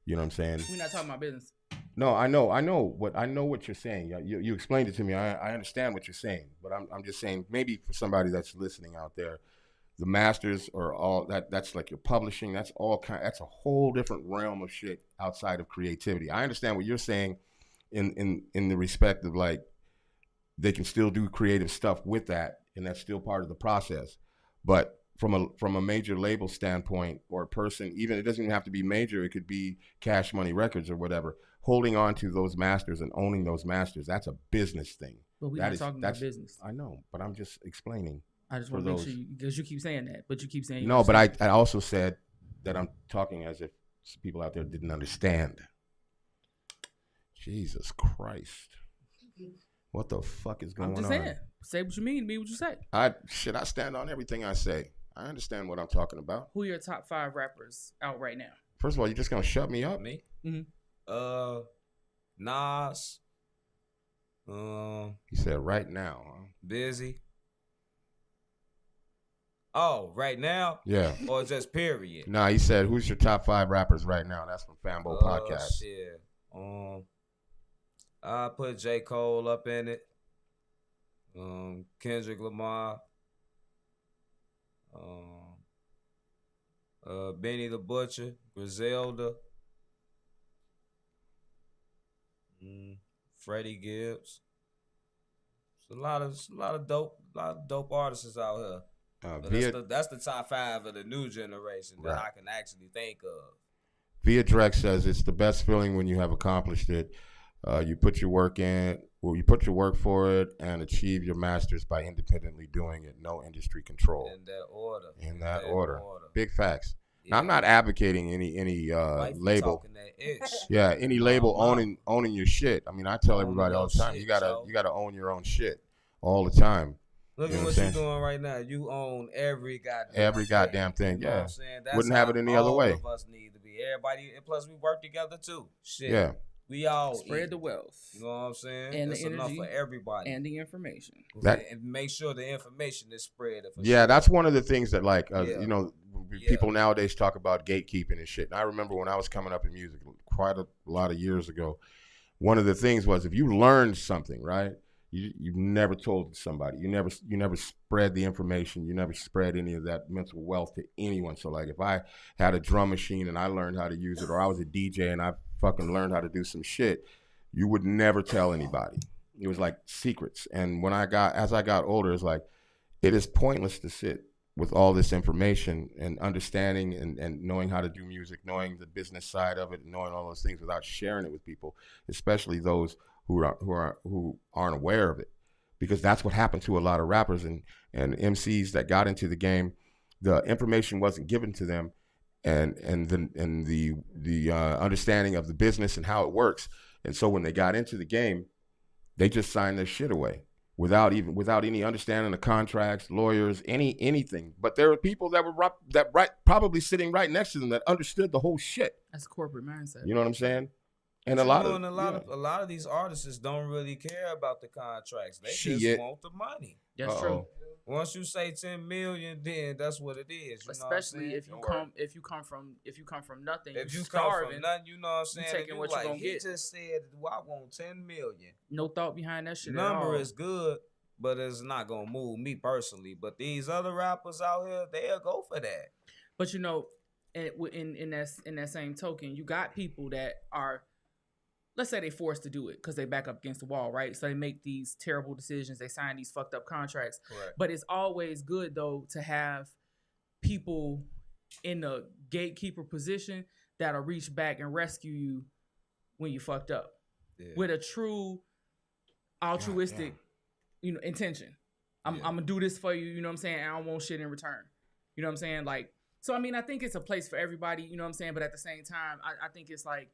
You know what I'm saying? We're not talking about business. No, I know what you're saying. You explained it to me. I understand what you're saying, but I'm just saying maybe for somebody that's listening out there, the masters are all that's like your publishing. That's a whole different realm of shit outside of creativity. I understand what you're saying in the respect of like they can still do creative stuff with that, and that's still part of the process. But from a major label standpoint or a person, even it doesn't even have to be major. It could be Cash Money Records or whatever. Holding on to those masters and owning those masters, that's a business thing. But we're not talking about business. I know, but I'm just explaining. I just want to make sure, because you keep saying that, but you keep saying... No, but I also said that I'm talking as if people out there didn't understand. Jesus Christ. What the fuck is going on? I'm just saying. Say what you mean, mean what you say. I stand on everything I say. I understand what I'm talking about. Who are your top 5 rappers out right now? First of all, you're just going to shut me up? Me? Mm-hmm. Nas. He said right now. Huh? Busy. Oh, right now? Yeah. Or just period? Nah, he said, who's your top 5 rappers right now? That's from Fanbo Podcast. Shit. I put J. Cole up in it. Kendrick Lamar. Benny the Butcher. Griselda. Freddie Gibbs. It's a lot of dope artists out here. That's the top 5 of the new generation that I can actually think of. Via Drex says it's the best feeling when you have accomplished it. You put your work in. Well, you put your work for it and achieve your masters by independently doing it. No industry control. In that order. Big facts. Yeah. Now, I'm not advocating any label. Yeah, any label owning your shit. I mean, I tell everybody all the time, you gotta own your own shit all the time. Look at what you're doing right now. You own every goddamn thing. You know what I'm saying? That's wouldn't have it any other way. All of us need to be. Everybody, and plus we work together too. Shit. Yeah. We all spread the wealth. You know what I'm saying? And it's the energy enough for everybody. And the information. And make sure the information is spread. That's one of the things that you know, people nowadays talk about gatekeeping and shit. And I remember when I was coming up in music quite a lot of years ago, one of the things was if you learned something, right? You never told somebody. You never spread the information. You never spread any of that mental wealth to anyone. So like if I had a drum machine and I learned how to use it, or I was a DJ and I fucking learned how to do some shit, you would never tell anybody. It was like secrets. And as I got older, it's like it is pointless to sit with all this information and understanding and knowing how to do music, knowing the business side of it, and knowing all those things without sharing it with people, especially those who aren't aware of it, because that's what happened to a lot of rappers and MCs that got into the game. The information wasn't given to them, and the understanding of the business and how it works. And so when they got into the game, they just signed their shit away without any understanding of contracts, lawyers, anything. But there were people that were probably sitting right next to them that understood the whole shit. That's corporate mindset. You know what I'm saying? And a lot of these artists don't really care about the contracts. They just want the money. That's true. Once you say 10 million, then that's what it is. You Especially know what if you come from nothing, if you starving, come from nothing, you know what I'm saying. You taking what like, you gonna get. He just said, well, I want 10 million. No thought behind that shit. Number is good, but it's not gonna move me personally. But these other rappers out here, they'll go for that. But in that same token, you got people that are, let's say they forced to do it because they back up against the wall, right? So they make these terrible decisions. They sign these fucked up contracts. Correct. But it's always good, though, to have people in the gatekeeper position that'll reach back and rescue you when you fucked up with a true altruistic, intention. I'm gonna do this for you. You know what I'm saying? I don't want shit in return. You know what I'm saying? Like, so, I mean, I think it's a place for everybody, you know what I'm saying? But at the same time, I think it's like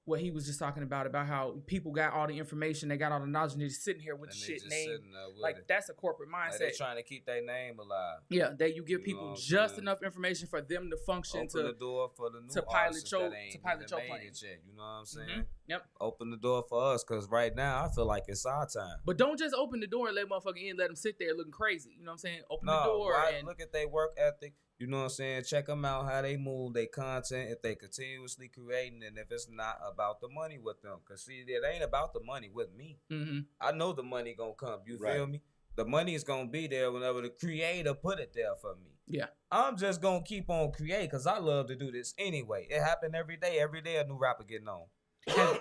what he was just talking about how people got all the information, they got all the knowledge, and they're just sitting here with the shit name. Like, that's a corporate mindset. Like, they're trying to keep their name alive. Yeah, that you give people just enough information for them to function, open the door for the new pilot your plane. You know what I'm saying? Mm-hmm. Yep. Open the door for us, because right now, I feel like it's our time. But don't just open the door and let motherfucker in, let them sit there looking crazy. You know what I'm saying? Open the door and look at their work ethic. You know what I'm saying? Check them out, how they move, their content, if they continuously creating, and if it's not about the money with them. Because, see, it ain't about the money with me. Mm-hmm. I know the money going to come. You feel me? The money is going to be there whenever the creator put it there for me. Yeah. I'm just going to keep on creating because I love to do this anyway. It happen every day. Every day a new rapper getting on.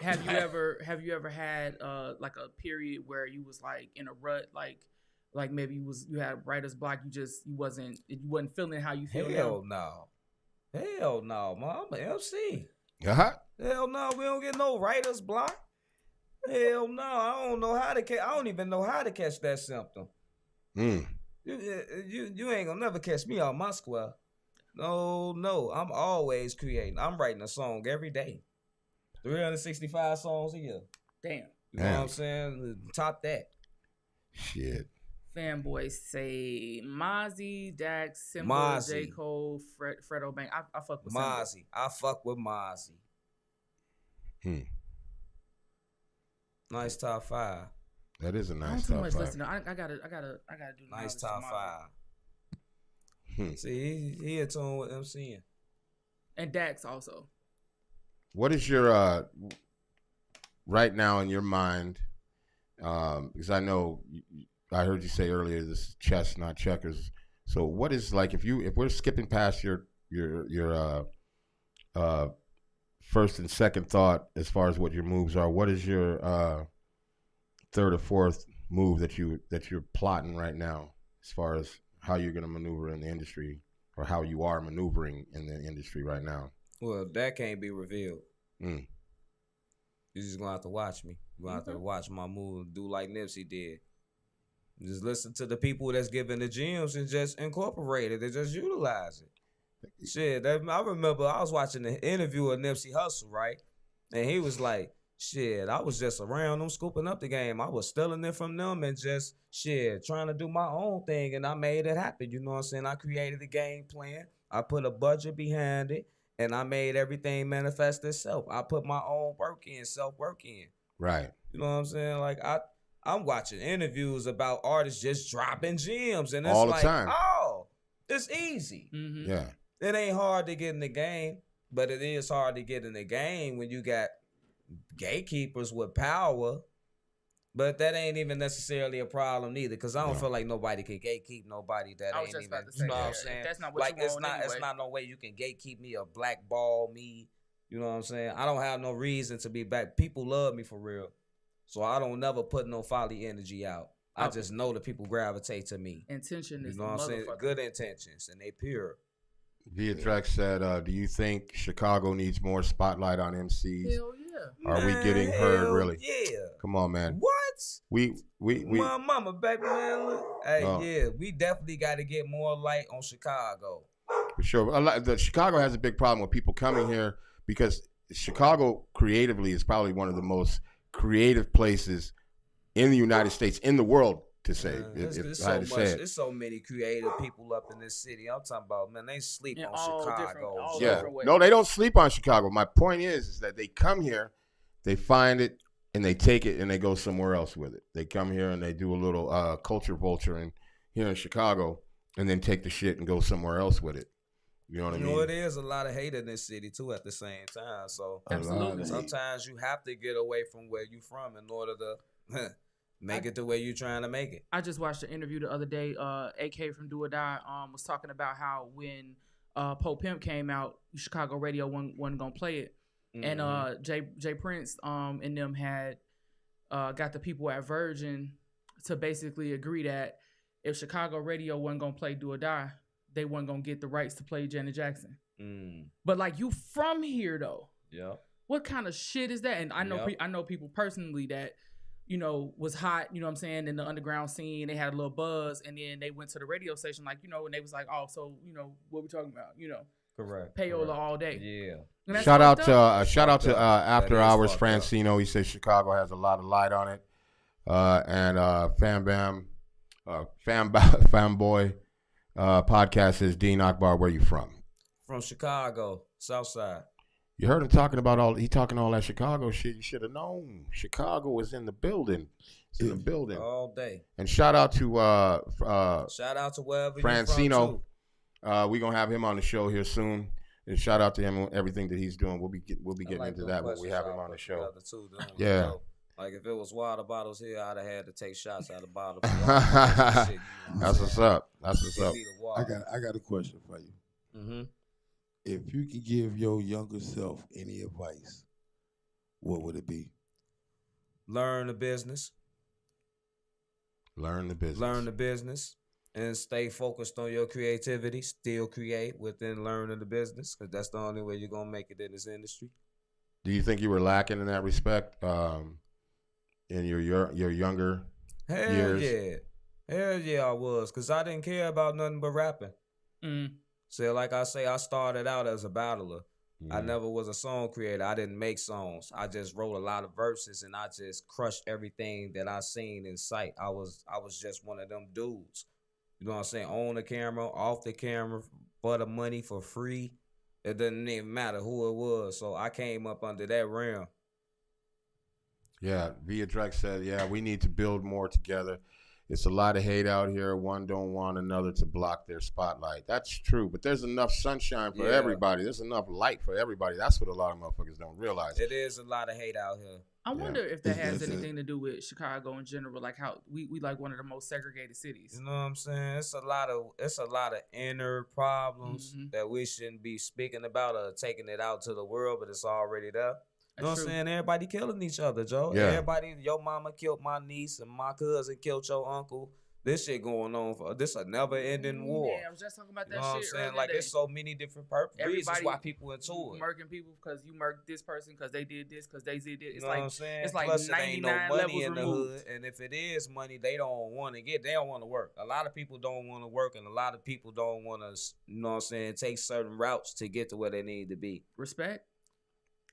Have you ever had like a period where you was like in a rut, like maybe you had writer's block, you wasn't feeling how you feel? Hell no, man. I'm an MC. Uh-huh. Hell no, we don't get no writer's block. Hell no, I don't even know how to catch that symptom. You ain't gonna never catch me out my square. No, I'm always creating. I'm writing a song every day. 365 songs a year. Damn. You know what I'm saying? Top that. Shit. Fanboys say Mozzie, Dax, Simple, J. Cole, Fredo Bang. I fuck with Mozzie. I fuck with Mozzie. Nice top 5. That is a nice top 5. I don't too much listen. I gotta do nice top 5. See, he a tune with MCing. And Dax also. What is your right now in your mind? Because I know I heard you say earlier this is chess, not checkers. So what is, like, if we're skipping past your first and second thought as far as what your moves are, what is your third or fourth move that you're plotting right now as far as how you're going to maneuver in the industry, or how you are maneuvering in the industry right now? Well, that can't be revealed. You're just gonna have to watch me. You're gonna have to watch my move and do like Nipsey did. Just listen to the people that's giving the gems and just incorporate it and just utilize it. Shit, I remember I was watching the interview of Nipsey Hussle, right? And he was like, shit, I was just around them scooping up the game. I was stealing it from them and just, trying to do my own thing, and I made it happen. You know what I'm saying? I created a game plan. I put a budget behind it, and I made everything manifest itself. I put my own self-work in. Right. You know what I'm saying? Like, I'm watching interviews about artists just dropping gems, and it's all the like, time. Oh, it's easy. Mm-hmm. Yeah. It ain't hard to get in the game, but it is hard to get in the game when you got gatekeepers with power. But that ain't even necessarily a problem either, because I don't feel like nobody can gatekeep nobody that ain't even. You know what I'm saying? That's not what you want anyway. It's not no way you can gatekeep me or blackball me. You know what I'm saying? I don't have no reason to be back. People love me for real, so I don't never put no folly energy out. I just know that people gravitate to me. Intention is, you know what I'm saying? Good intentions, and they pure. Via Drex said, do you think Chicago needs more spotlight on MCs? Hell yeah. Are we getting heard, really? Yeah. Come on, man. What? We My mama, baby, man. Look. Hey, yeah, we definitely got to get more light on Chicago. For sure. Chicago has a big problem with people coming here, because Chicago creatively is probably one of the most creative places in the United States, in the world, to say. There's so many creative people up in this city. I'm talking about, man, they sleep on Chicago. No, they don't sleep on Chicago. My point is that they come here, they find it, and they take it, and they go somewhere else with it. They come here and they do a little culture vulture and here in Chicago and then take the shit and go somewhere else with it. You know what I mean? It is a lot of hate in this city too at the same time. So Absolutely. sometimes you have to get away from where you from in order to make it the way you're trying to make it. I just watched an interview the other day. AK from Do or Die was talking about how when Pope Pimp came out, Chicago radio wasn't gonna play it, and Jay Prince and them had got the people at Virgin to basically agree that if Chicago radio wasn't gonna play Do or Die, they wasn't gonna get the rights to play Janet Jackson. But like, you from here though. Yeah. What kind of shit is that? And I know I know people personally that, you know, was hot, you know what I'm saying, in the underground scene. They had a little buzz, and then they went to the radio station, like, you know, and they was like, oh, so, you know, what we talking about? You know. Correct. Payola all day. Yeah. Shout out to After Hours Francino. He says Chicago has a lot of light on it. And Fanboy podcast says, Dean Akbar, where you from? From Chicago, South Side. You heard him talking about all that Chicago shit. You should have known. Chicago was in the building. It's in the building all day. And shout out to wherever Francino. You're from too. We're gonna have him on the show here soon. And shout out to him on everything that he's doing. We'll be getting into that when we have him on the show. Yeah. Like if it was water bottles here, I'd have had to take shots out of bottles. That's what's up. That's what's up. I got a question for you. Mm-hmm. If you could give your younger self any advice, what would it be? Learn the business. Learn the business. And stay focused on your creativity. Still create within learning the business, because that's the only way you're going to make it in this industry. Do you think you were lacking in that respect in your younger years? Hell yeah, I was, because I didn't care about nothing but rapping. So like I say, I started out as a battler. I never was a song creator. I didn't make songs. I just wrote a lot of verses, and I just crushed everything that I seen in sight. I was just one of them dudes. You know what I'm saying? On the camera, off the camera, for the money, for free. It doesn't even matter who it was. So I came up under that realm. Yeah, Via Drex said, yeah, we need to build more together. It's a lot of hate out here. One don't want another to block their spotlight. That's true, but there's enough sunshine for everybody. There's enough light for everybody. That's what a lot of motherfuckers don't realize. It is a lot of hate out here. I wonder if that has anything to do with Chicago in general, like how we like one of the most segregated cities. You know what I'm saying? It's a lot of inner problems that we shouldn't be speaking about or taking it out to the world, but it's already there. You know what I'm saying? Everybody killing each other, Joe. Yeah. Everybody, your mama killed my niece and my cousin killed your uncle. This shit going on this a never ending war. Yeah, I was just talking about that shit. You know what I'm saying? Like, there's so many different reasons why people into it. Murking people because you murked this person because they did this, because they did this. It's what I'm saying? It's like plus 99 it ain't no money levels in the removed. hood. And if it is money, they don't want to get. They don't want to work. A lot of people don't want to work, and a lot of people don't want to, you know what I'm saying, take certain routes to get to where they need to be. Respect.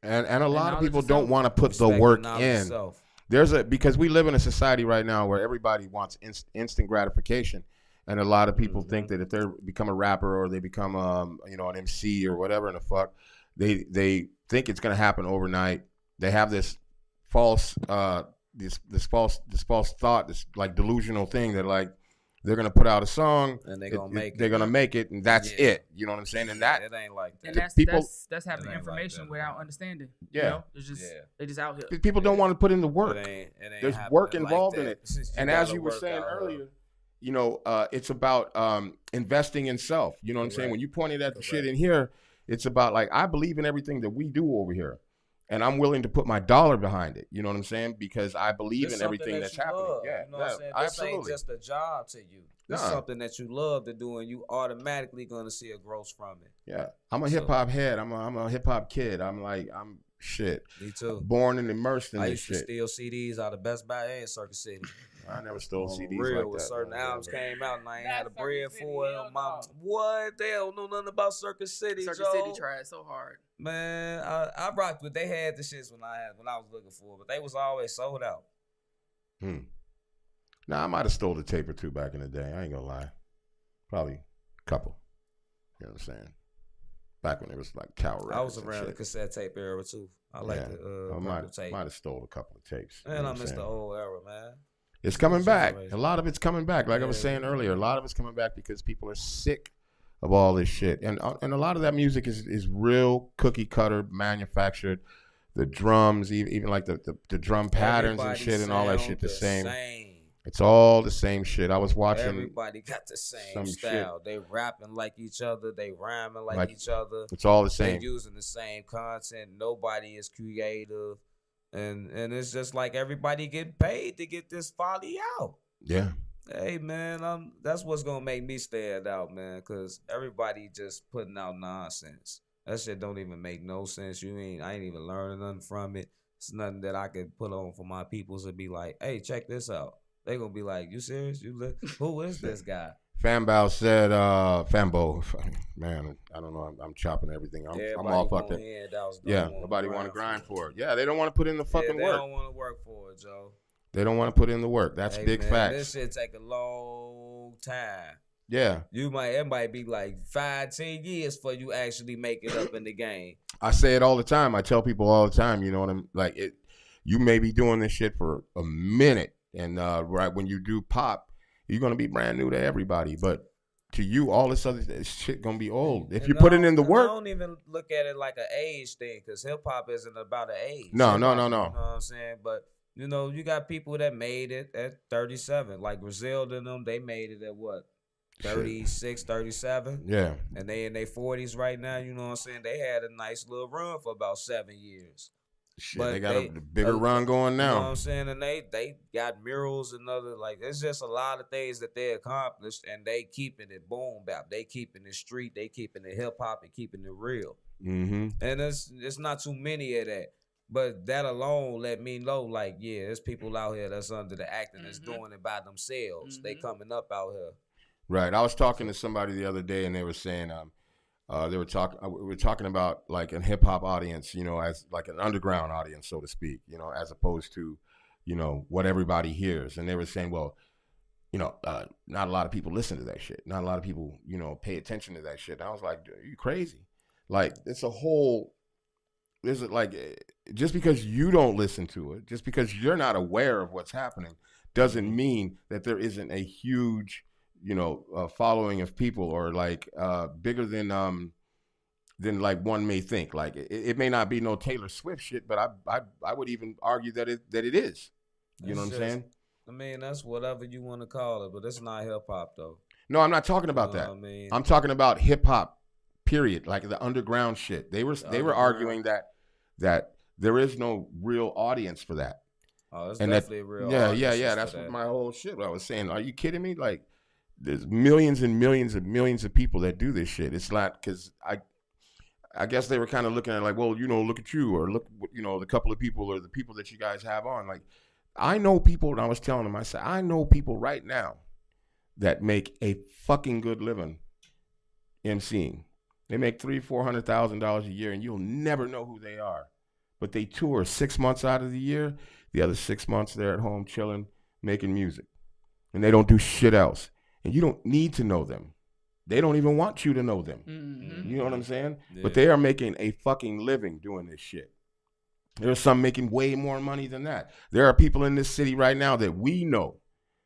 And a lot of people don't want to put the work in. Because we live in a society right now where everybody wants instant gratification, and a lot of people think that if they become a rapper or they become an MC or whatever in the fuck, they think it's gonna happen overnight. They have this false this false thought, this like delusional thing that like they're gonna put out a song and they're gonna make it, and that's it. You know what I'm saying? And that it ain't like that. And that's having information without understanding. Yeah, you know? They just out here. People don't want to put in the work. There's work involved in it. And as you were saying earlier, you know, it's about investing in self. You know what I'm saying? When you pointed at the shit in here, it's about like, I believe in everything that we do over here. And I'm willing to put my dollar behind it. You know what I'm saying? Because I believe in everything that's happening. Love. Yeah, you know what I'm saying? This ain't just a job to you. This is something that you love to do, and you automatically gonna see a growth from it. Yeah, I'm a hip hop head. I'm a hip hop kid. I'm shit. Me too. Born and immersed in this shit. I used to steal CDs out of Best Buy and Circus City. I never stole CDs real like with that. Certain albums came out and I ain't had a bread for it. What? They don't know nothing about Circus City. Circus City tried so hard. Man, I rocked with. They had the shits when I was looking for it, but they was always sold out. Now I might have stole a tape or two back in the day. I ain't gonna lie, probably a couple. You know what I'm saying? Back when it was like Tower Records. I was around the cassette tape era too. I like the I might have stole a couple of tapes. Man, I miss the old era, man. It's coming back. Generation. A lot of it's coming back. Like I was saying earlier, a lot of it's coming back because people are sick of all this shit. And a lot of that music is real cookie cutter, manufactured. The drums, even like the drum patterns and shit and all that shit the same. It's all the same shit. I was watching. Everybody got the same style. Shit. They rapping like each other. They rhyming like each other. It's all the same. They using the same content. Nobody is creative. And it's just like everybody getting paid to get this folly out. Yeah. Hey, man, that's what's going to make me stand out, man, because everybody just putting out nonsense. That shit don't even make no sense. I ain't even learning nothing from it. It's nothing that I could put on for my peoples and be like, hey, check this out. They going to be like, you serious? Who is this guy? Fambo said, Fambo, man, I don't know. I'm chopping everything. I'm all fucked up. Yeah, nobody want to grind for it. Yeah, they don't want to put in the fucking work. They don't want to work for it, Joe. They don't want to put in the work. That's big facts. This shit take a long time. Yeah. It might be like 5-10 years for you actually make it up in the game. I say it all the time. I tell people all the time, you know what I'm like, you may be doing this shit for a minute, and right when you do pop, you're gonna be brand new to everybody. But to you, all this other shit gonna be old. If you put it in the work. I don't even look at it like an age thing, because hip hop isn't about an age. No. You know what I'm saying? But you got people that made it at 37, like Griselda and them. They made it at what? 36, 37. Yeah. And they in their 40s right now, you know what I'm saying? They had a nice little run for about 7 years. Shit, but they got a bigger run going now. You know what I'm saying? And they got murals and other, like, it's just a lot of things that they accomplished, and they keeping it boom bap. They keeping it street. They keeping it hip hop and keeping it real. Mm-hmm. And it's not too many of that. But that alone let me know, like, yeah, there's people out here that's under the acting that's doing it by themselves. They coming up out here. Right. I was talking to somebody the other day, and they were saying, we were talking about like a hip hop audience, as like an underground audience, so to speak, as opposed to, what everybody hears. And they were saying, well, not a lot of people listen to that shit. Not a lot of people, pay attention to that shit. And I was like, are you crazy? Like, just because you don't listen to it, just because you're not aware of what's happening, doesn't mean that there isn't a huge following of people, or like bigger than like one may think. Like it may not be no Taylor Swift shit, but I would even argue that it is. You know what I'm saying? I mean, that's whatever you want to call it, but it's not hip hop though. No, I'm not talking about that. I'm talking about hip hop, period. Like the underground shit. They were arguing that there is no real audience for that. Oh, it's definitely a real audience. Yeah. That's what my whole shit. I was saying, are you kidding me? Like, there's millions and millions and millions of people that do this shit. It's not because I guess they were kind of looking at it like, well, look at you, or look, the couple of people or the people that you guys have on. Like, I know people, and I was telling them, I said, I know people right now that make a fucking good living emceeing. They make $300,000-$400,000 a year, and you'll never know who they are. But they tour 6 months out of the year. The other 6 months they're at home chilling, making music, and they don't do shit else. And you don't need to know them. They don't even want you to know them. Mm-hmm. You know what I'm saying? Yeah. But they are making a fucking living doing this shit. There are some making way more money than that. There are people in this city right now that we know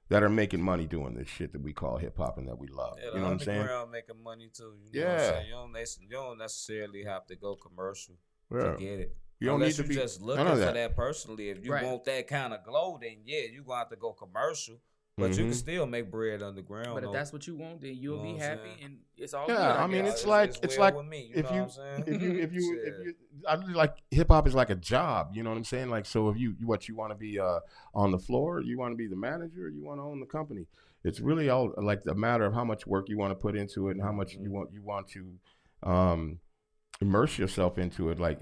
that are making money doing this shit that we call hip hop and that we love. Yeah, you know what I'm saying? Underground making money too. You know what I'm saying? You don't necessarily have to go commercial to get it. You don't Unless need to be just looking for that personally. If you want that kind of glow, then you're gonna have to go commercial. But you can still make bread underground. But if that's what you want, then you'll be happy, and it's all good. Yeah, I mean, it's like with me, if you I really like hip hop is like a job. You know what I'm saying? Like, so if you want to be on the floor, you want to be the manager, you want to own the company. It's really all like a matter of how much work you want to put into it and how much you want to immerse yourself into it, like,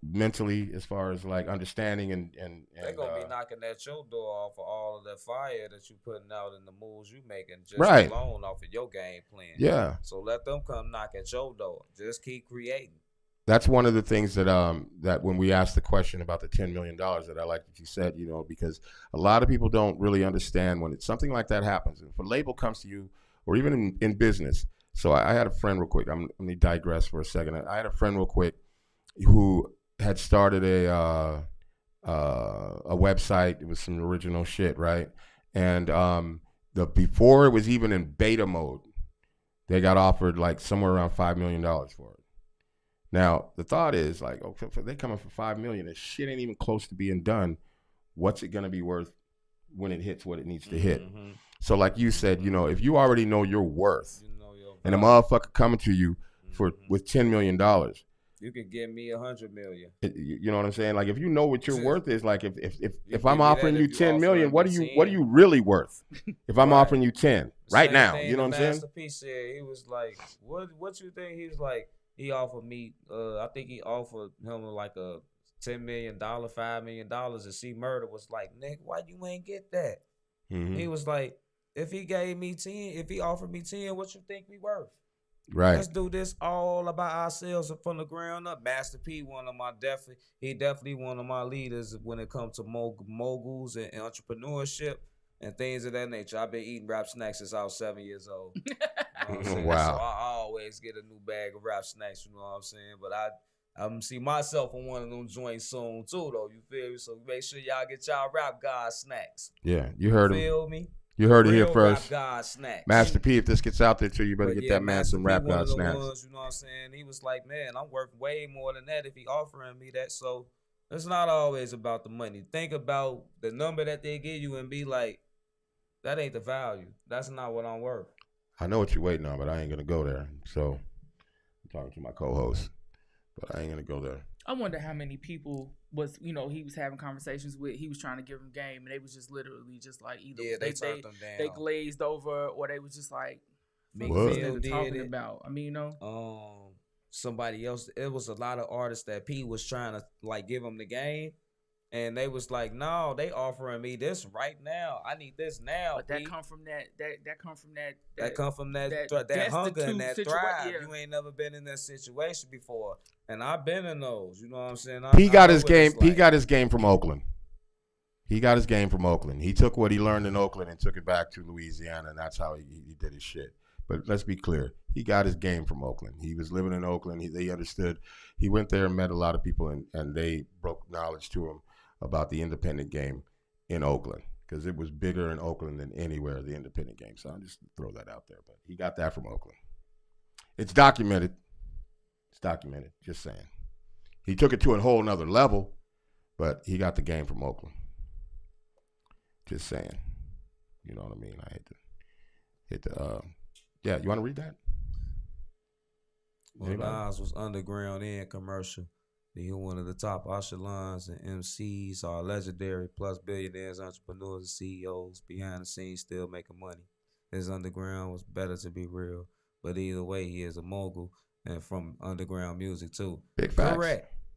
mentally, as far as like understanding and they're gonna be knocking at your door off of all of that fire that you putting out and the moves you making just alone off of your game plan. Yeah. So let them come knock at your door. Just keep creating. That's one of the things that that when we asked the question about the $10 million, that I like that you said, because a lot of people don't really understand when something like that happens. If a label comes to you, or even in business. So I had a friend real quick. Let me digress for a second. I had a friend real quick who had started a website. It was some original shit, right? And before it was even in beta mode, they got offered like somewhere around $5 million for it. Now the thought is like, okay, if they coming for $5 million, and shit ain't even close to being done. What's it gonna be worth when it hits what it needs to hit? Mm-hmm. So like you said, you know, if you already know your worth, and a motherfucker coming to you with $10 million, you could give me $100 million. You know what I'm saying? Like if you know what your worth is, like if I'm offering you $10 million, what are you really worth? If I'm offering you 10 right now, you know what I'm saying? Master P said, he was like, what you think? He was like, he offered me, I think he offered him like a $10 million, $5 million, and C Murder was like, Nick, why you ain't get that? Mm-hmm. He was like, if he gave me 10, if he offered me 10, what you think we worth? Right. Let's do this all about ourselves from the ground up. Master P, definitely one of my leaders when it comes to moguls and entrepreneurship and things of that nature. I've been eating rap snacks since I was 7 years old. You know what I'm saying? Wow. So I always get a new bag of rap snacks, you know what I'm saying? But I'm see myself on one of them joints soon too, though. You feel me? So make sure y'all get y'all Rap God snacks. Yeah, you heard him. Feel me? You heard it here first. Rap God snacks. Master P, if this gets out there to you, better get that man some Rap God snacks. You know what I'm saying? He was like, man, I'm worth way more than that if he offering me that. So it's not always about the money. Think about the number that they give you and be like, that ain't the value. That's not what I'm worth. I know what you're waiting on, but I ain't going to go there. So I'm talking to my co-host, but I ain't going to go there. I wonder how many people he was having conversations with. He was trying to give them game, and they was just literally just like either they turned them down, they glazed over, or they was just like, what they talking about? I mean, somebody else. It was a lot of artists that P was trying to like give them the game, and they was like, no, they offering me this right now. I need this now. But that come from that hunger and that thrive. Yeah. You ain't never been in that situation before. And I've been in those, you know what I'm saying? He got his game. He got his game from Oakland. He took what he learned in Oakland and took it back to Louisiana, and that's how he did his shit. But let's be clear, he got his game from Oakland. He was living in Oakland. They understood. He went there and met a lot of people, and they broke knowledge to him about the independent game in Oakland, because it was bigger in Oakland than anywhere, the independent game. So I'll just throw that out there. But he got that from Oakland. It's documented. Just saying. He took it to a whole nother level, but he got the game from Oakland. Just saying. You know what I mean? I hate to yeah, you want to read that? Well, Nas was underground and commercial. He one of the top echelons and MCs are legendary, plus billionaires, entrepreneurs, and CEOs behind the scenes still making money. His underground was better to be real, but either way, he is a mogul. And from underground music too. Big facts.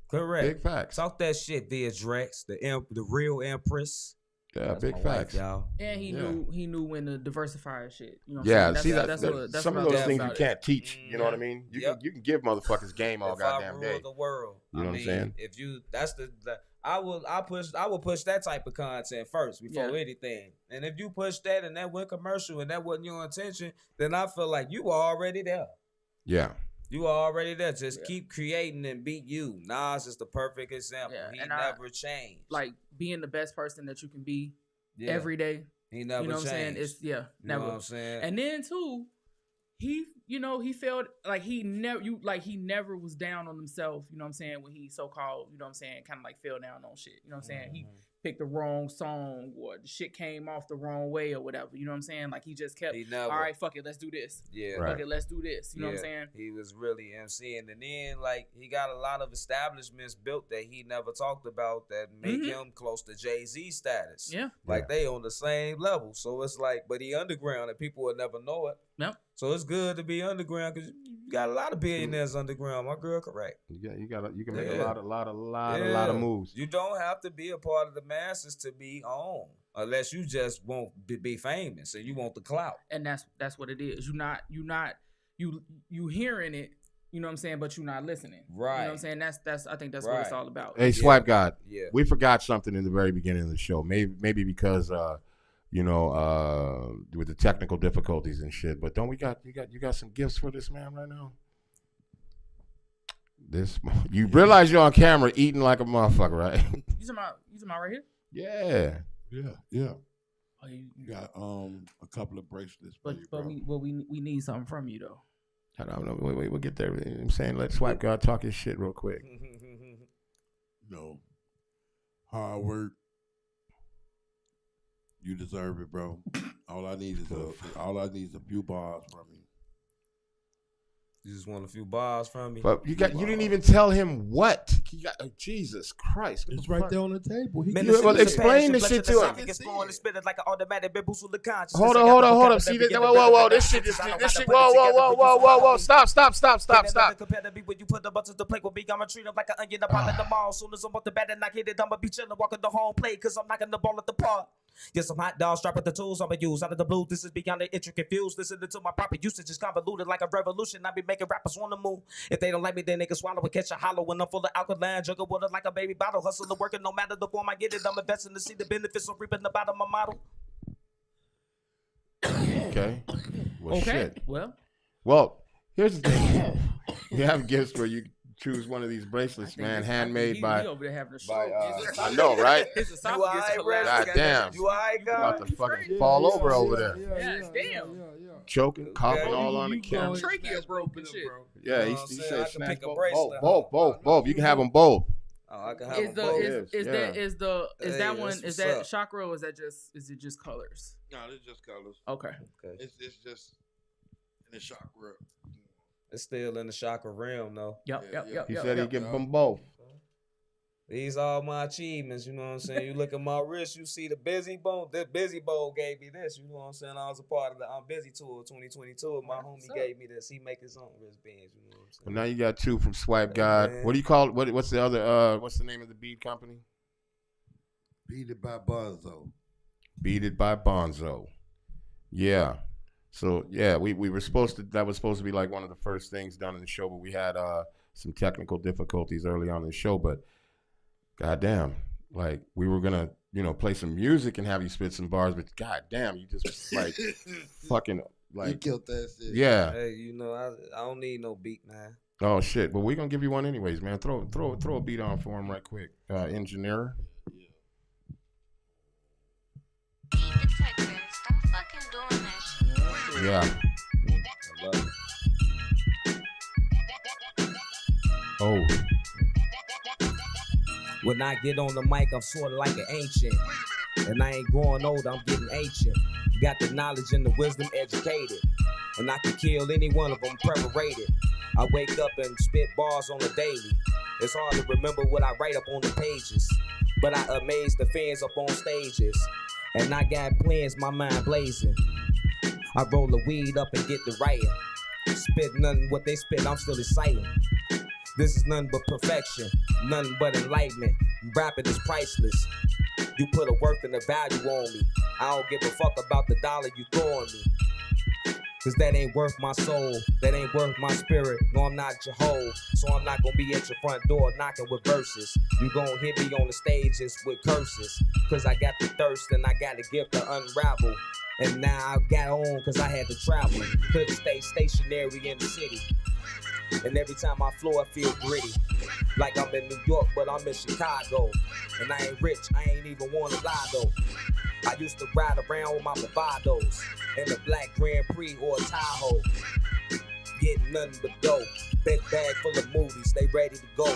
Correct. Big facts. Talk that shit, via Drex, the real Empress. Yeah, that's big facts, y'all. And he knew when to diversify shit. You know what I'm saying? That's some of those things you can't teach. You know what I mean? You can give motherfuckers game all goddamn day. If I rule the world, you know what I'm saying? If you, I will push that type of content first before anything. And if you push that and that went commercial and that wasn't your intention, then I feel like you were already there. Yeah. You are already there. Just keep creating and be you. Nas is the perfect example. He never changed. Like being the best person that you can be every day. He never changed. You know what I'm saying? It's never. You know what I'm saying? And then too, he felt like he never was down on himself. You know what I'm saying? When he so-called, you know what I'm saying, kind of like fell down on shit. You know what I'm saying? He picked the wrong song, or the shit came off the wrong way, or whatever. You know what I'm saying? Like he just kept, all right, fuck it, let's do this. Yeah. Fuck it, let's do this. You know what I'm saying? He was really MCing. And then, like, he got a lot of establishments built that he never talked about that make him close to Jay-Z status. Yeah. Like, they on the same level. So it's like, but he underground and people will never know it. Yep. So it's good to be underground because you got a lot of billionaires underground. My girl, correct. You can make a lot of moves. You don't have to be a part of the masses to be on, unless you just won't be famous and you want the clout. And that's what it is. You hearing it. You know what I'm saying, but you're not listening. Right. You know what I'm saying? That's I think that's what it's all about. Hey, Swipe God. Yeah. We forgot something in the very beginning of the show. Maybe because with the technical difficulties and shit. But don't you got some gifts for this man right now? You realize you're on camera eating like a motherfucker, right? You talking about right here? Yeah. Yeah. Oh, you Got a couple of bracelets. but we need something from you though. I don't know. Wait, we'll get there. I'm saying let Swipe God talk his shit real quick. No. Hard work. You deserve it, bro. All I need is a few bars from you. You just want a few bars from me. But you didn't even tell him what. Jesus Christ. It's right there on the table. Well, explain this shit to him. Hold on. See this? Whoa. This shit. Whoa. Stop. When you put the buttons to play with me, I'ma treat them like an onion up at the mall. Soon as I'm off the bat and I hit it, I'ma be chillin', walking the home plate, cause I'm knocking the ball at the park. Yes, I'm hot dog, strap at the tools I'ma use. Out of the blue, this is beyond the intricate views. Listening to my proper usage is convoluted like a revolution. I be making rappers wanna move. If they don't like me, then they can swallow and catch a hollow. When I'm full of alkaline, juggle water like a baby bottle. Hustle and working, no matter the form I get it. I'm investing to see the benefits of reaping the bottom of my model. Okay. Well, Okay. shit. Well, Here's the thing. You have gifts where you choose one of these bracelets, man, handmade by. He over there having a stroke. I know, right? His esophagus collapsed. God damn. You alright, About God? to fucking fall over over there. Yeah, damn. Choking, coughing all on the camera. Trachea broke and shit. Yeah, he I said can snatch pick a bracelet. both. You can have them both. Oh, I can have Is them both. that one? that's Is what's that up. chakra or is it just colors? No, it's just colors. Okay. It's just in the chakra. It's still in the chakra realm, though. Yep. He said he'd give them both. These are my achievements, you know what I'm saying? You look at my wrist, you see the Busy Bone. The Busy Bone gave me this, you know what I'm saying? I was a part of the I'm Busy Tour 2022, and my homie gave me this. He make his own wristbands, you know what I'm saying? Well, now you got two from Swipe God. man. What do you call it? What's the other? What's the name of the bead company? Beat it by Bonzo. Beat It by Bonzo. Yeah. So yeah, we were supposed to. That was supposed to be like one of the first things done in the show, but we had some technical difficulties early on in the show. But goddamn, like we were gonna, play some music and have you spit some bars, but goddamn, you just like fucking You like killed that shit. yeah. Hey, I don't need no beat, man. Oh shit, but we're gonna give you one anyways, man. Throw a beat on for him right quick, engineer. Stop fucking doing that shit. Yeah. I love it. Oh. When I get on the mic, I'm sort of like an ancient. And I ain't growing old, I'm getting ancient. Got the knowledge and the wisdom educated. And I can kill any one of them preparated. I wake up and spit bars on the daily. It's hard to remember what I write up on the pages. But I amaze the fans up on stages. And I got plans, my mind blazing. I roll the weed up and get the writing. Spit nothing what they spit, I'm still exciting. This is nothing but perfection, nothing but enlightenment. Rapping is priceless. You put a worth and a value on me. I don't give a fuck about the dollar you throwing me. Cause that ain't worth my soul, that ain't worth my spirit. No, I'm not Jehovah, so I'm not gonna be at your front door knocking with verses. You gon' hit me on the stages with curses. Cause I got the thirst and I got the gift to unravel. And now I got on cause I had to travel. Couldn't stay stationary in the city. And every time I flow, I feel gritty. Like I'm in New York, but I'm in Chicago. And I ain't rich, I ain't even wanna lie though. I used to ride around with my bravados in a black Grand Prix or a Tahoe. Getting nothing but dope. Big bag full of movies, they ready to go. 5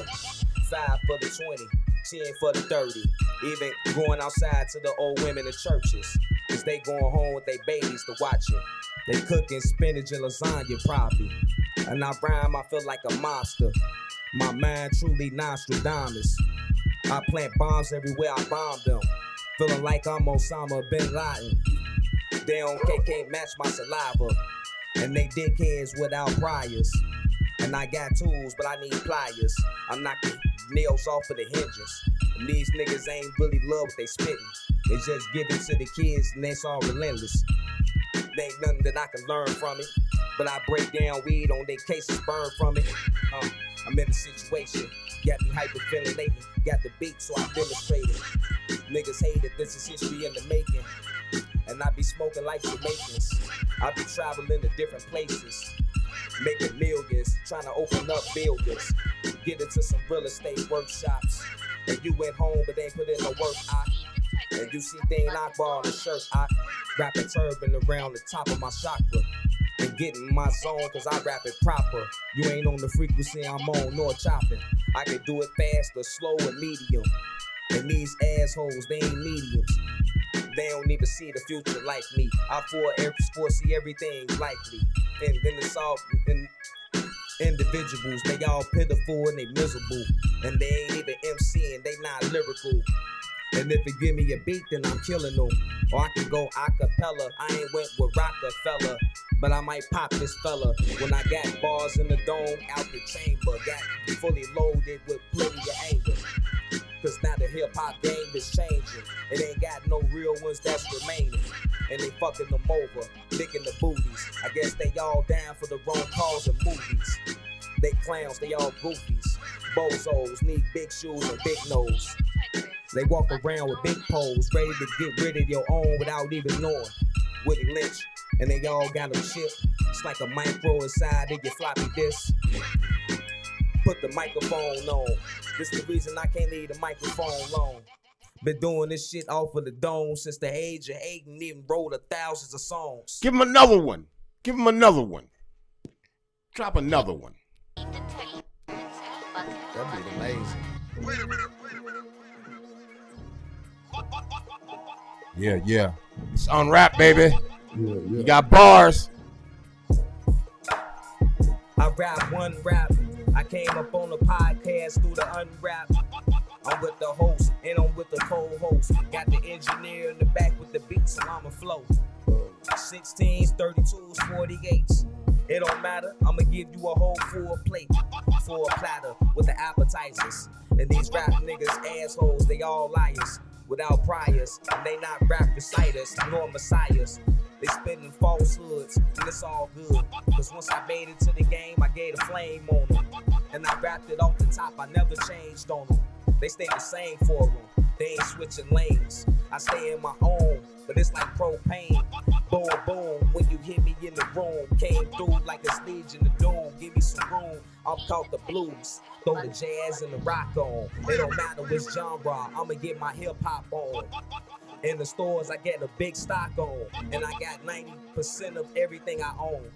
for the 20, 10 for the 30. Even going outside to the old women in churches. Cause they going home with their babies to watch it. They cooking spinach and lasagna probably. And I rhyme, I feel like a monster. My mind truly Nostradamus. I plant bombs everywhere I bomb them. Feeling like I'm Osama bin Laden. They can't match my saliva. And they dickheads without priors. And I got tools, but I need pliers. I'm knocking nails off of the hinges. And these niggas ain't really love what they spittin'. They just give it to the kids and that's all relentless. There ain't nothing that I can learn from it. But I break down weed on their cases, burn from it. I'm in a situation, got me hyperventilating. Got the beat, so I demonstrate it. Niggas hate it, this is history in the making. And I be smoking like Jamaicans. I be traveling to different places, making millions, trying to open up buildings. Get into some real estate workshops. And you went home but ain't put in no work, and you see Dane Akbar on the shirt, wrap a turban around the top of my chakra. And get in my zone cause I rap it proper. You ain't on the frequency I'm on, nor chopping. I can do it fast or slow and medium. And these assholes, they ain't mediums. They don't even see the future like me. I foresee everything likely. And then it's all individuals, they all pitiful and they miserable. And they ain't even MCing, they not lyrical. And if you give me a beat, then I'm killing them. Or I can go acapella. I ain't went with Rockefeller, but I might pop this fella. When I got bars in the dome, out the chamber. Got fully loaded with plenty of anger. Cause now the hip-hop game is changing. It ain't got no real ones that's remaining. And they fucking them over, licking the booties. I guess they all down for the wrong cause in movies. They clowns, they all goofies. Bozos need big shoes and big nose. They walk around with big poles, ready to get rid of your own without even knowing. Willie Lynch, and they all got them chipped. It's like a micro inside of your floppy disk. Put the microphone on. This the reason I can't leave the microphone alone. Been doing this shit off of the dome since the age of 8 and even wrote thousands of songs. Give him another one. Give him another one. Drop another one. That'd be amazing. Wait a minute. Yeah. It's Unrap, baby. Yeah. You got bars. I rap one rap. I came up on the podcast through the Unrap. I'm with the host and I'm with the co-host. Got the engineer in the back with the beats, so I'ma flow. 16s, 32s, 48s. It don't matter, I'ma give you a whole full plate. Full platter with the appetizers. And these rap niggas assholes, they all liars. Without priors, and they not rap reciters, nor messiahs. They spitting falsehoods, and it's all good. Cause once I made it to the game, I gave a flame on them. And I rapped it off the top, I never changed on them. They stay the same for them, they ain't switching lanes. I stay in my own, but it's like propane. Boom, boom, when you hit me in the room. Came through like it's Legion of Doom. Give me some room, I'm called the blues. Throw the jazz and the rock on. It don't matter which genre, I'ma get my hip hop on. In the stores, I get a big stock on. And I got 90% of everything I own.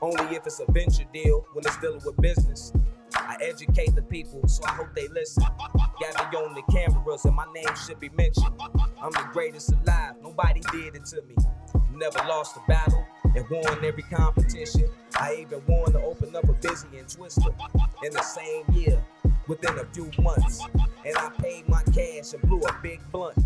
Only if it's a venture deal, when it's dealing with business. I educate the people, so I hope they listen. Got me on the cameras and my name should be mentioned. I'm the greatest alive, nobody did it to me. Never lost a battle and won every competition. I even won to open up a Busy and Twister in the same year, within a few months. And I paid my cash and blew a big blunt.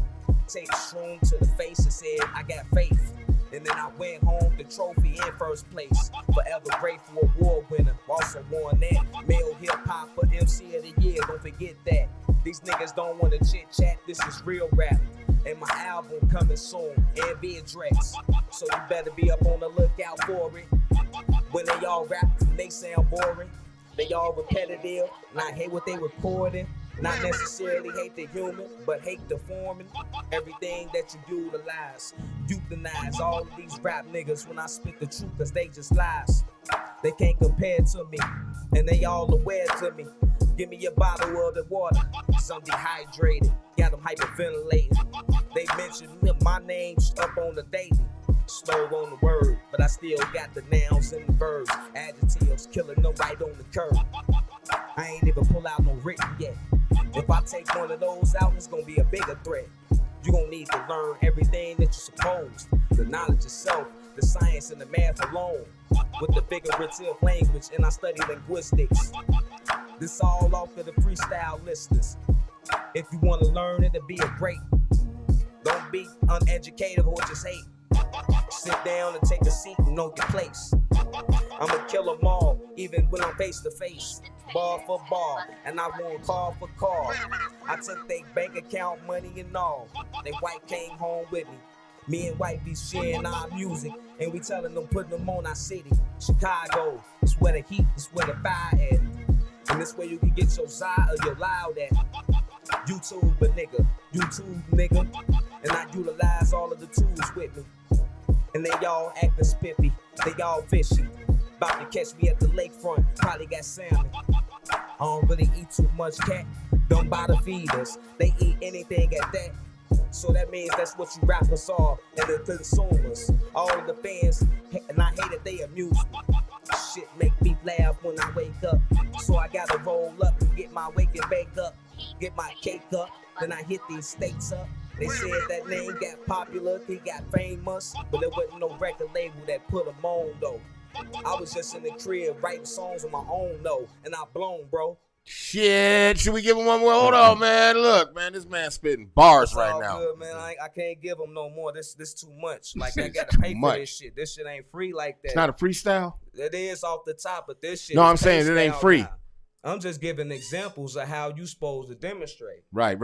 Take a shroom to the face and said, I got faith. And then I went home, the trophy in first place. Forever grateful award winner. Also won that. Male hip hop for MC of the year. Don't forget that. These niggas don't want to chit chat. This is real rap. And my album coming soon. And be addressed. So you better be up on the lookout for it. When they all rap, they sound boring. They all repetitive. And I hate what they recording. Not necessarily hate the human, but hate the forming. Everything that you utilize, euthanize all of these rap niggas when I spit the truth, cause they just lies. They can't compare to me, and they all aware to me. Give me a bottle of the water, cause I'm dehydrated. Got them hyperventilating. They mention my name up on the daily. Slow on the word, but I still got the nouns and the verbs. Adjectives killing them right on the curb. I ain't even pull out no written yet. If I take one of those out, it's gonna be a bigger threat. You gon' need to learn everything that you're supposed. The knowledge itself, the science and the math alone. With the figurative language, and I study linguistics. This all off of the freestyle listeners. If you wanna learn, it'll be a great. Don't be uneducated or just hate. Sit down and take a seat and know your place. I'ma kill them all, even when I'm face to face. Bar for bar, and I won't call for call. I took their bank account money and all. They white came home with me. Me and white be sharing our music, and we telling them putting them on our city. Chicago, it's where the heat, it's where the fire at. And this where you can get your Zai or your loud at. YouTube nigga. And I utilize all of the tools with me. And they all acting spiffy, they all fishy. About to catch me at the lakefront, probably got salmon. I don't really eat too much cat. Don't bother feed us. They eat anything at that. So that means that's what you rappers are, and the consumers. All the fans, and I hate it, they amuse me. Shit make me laugh when I wake up. So I gotta roll up and get my wake and bake up. Get my cake up, then I hit these states up. They said that name got popular, he got famous, but there wasn't no record label that put him on though. I was just in the crib writing songs on my own though, and I blown, bro. Shit, should we give him one more? Hold on, man. Look, man, this man's spitting bars It's right all now. good, man. I can't give him no more. This too much. Like I gotta pay for this shit. This shit ain't free like that. It's not a freestyle? It is off the top, but this shit. No, is I'm saying it ain't style free. now. I'm just giving examples of how you supposed to demonstrate. Right.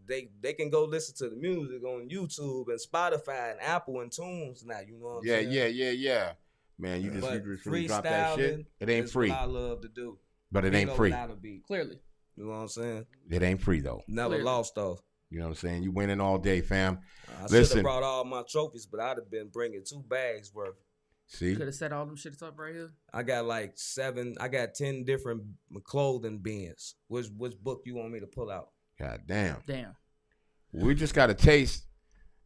They can go listen to the music on YouTube and Spotify and Apple and Tunes now. You know what I'm saying? Yeah. Man, you just really dropped that freestyling shit. It ain't is free. What I love to do. But it ain't free. Clearly. You know what I'm saying? It ain't free though. Never lost though. You know what I'm saying? You winning all day, fam. I should have brought all my trophies, but I'd have been bringing 2 bags worth. See? Could have set all them shits up right here. I got like 10 different clothing bins. Which book you want me to pull out? God damn. Damn. We just got a taste,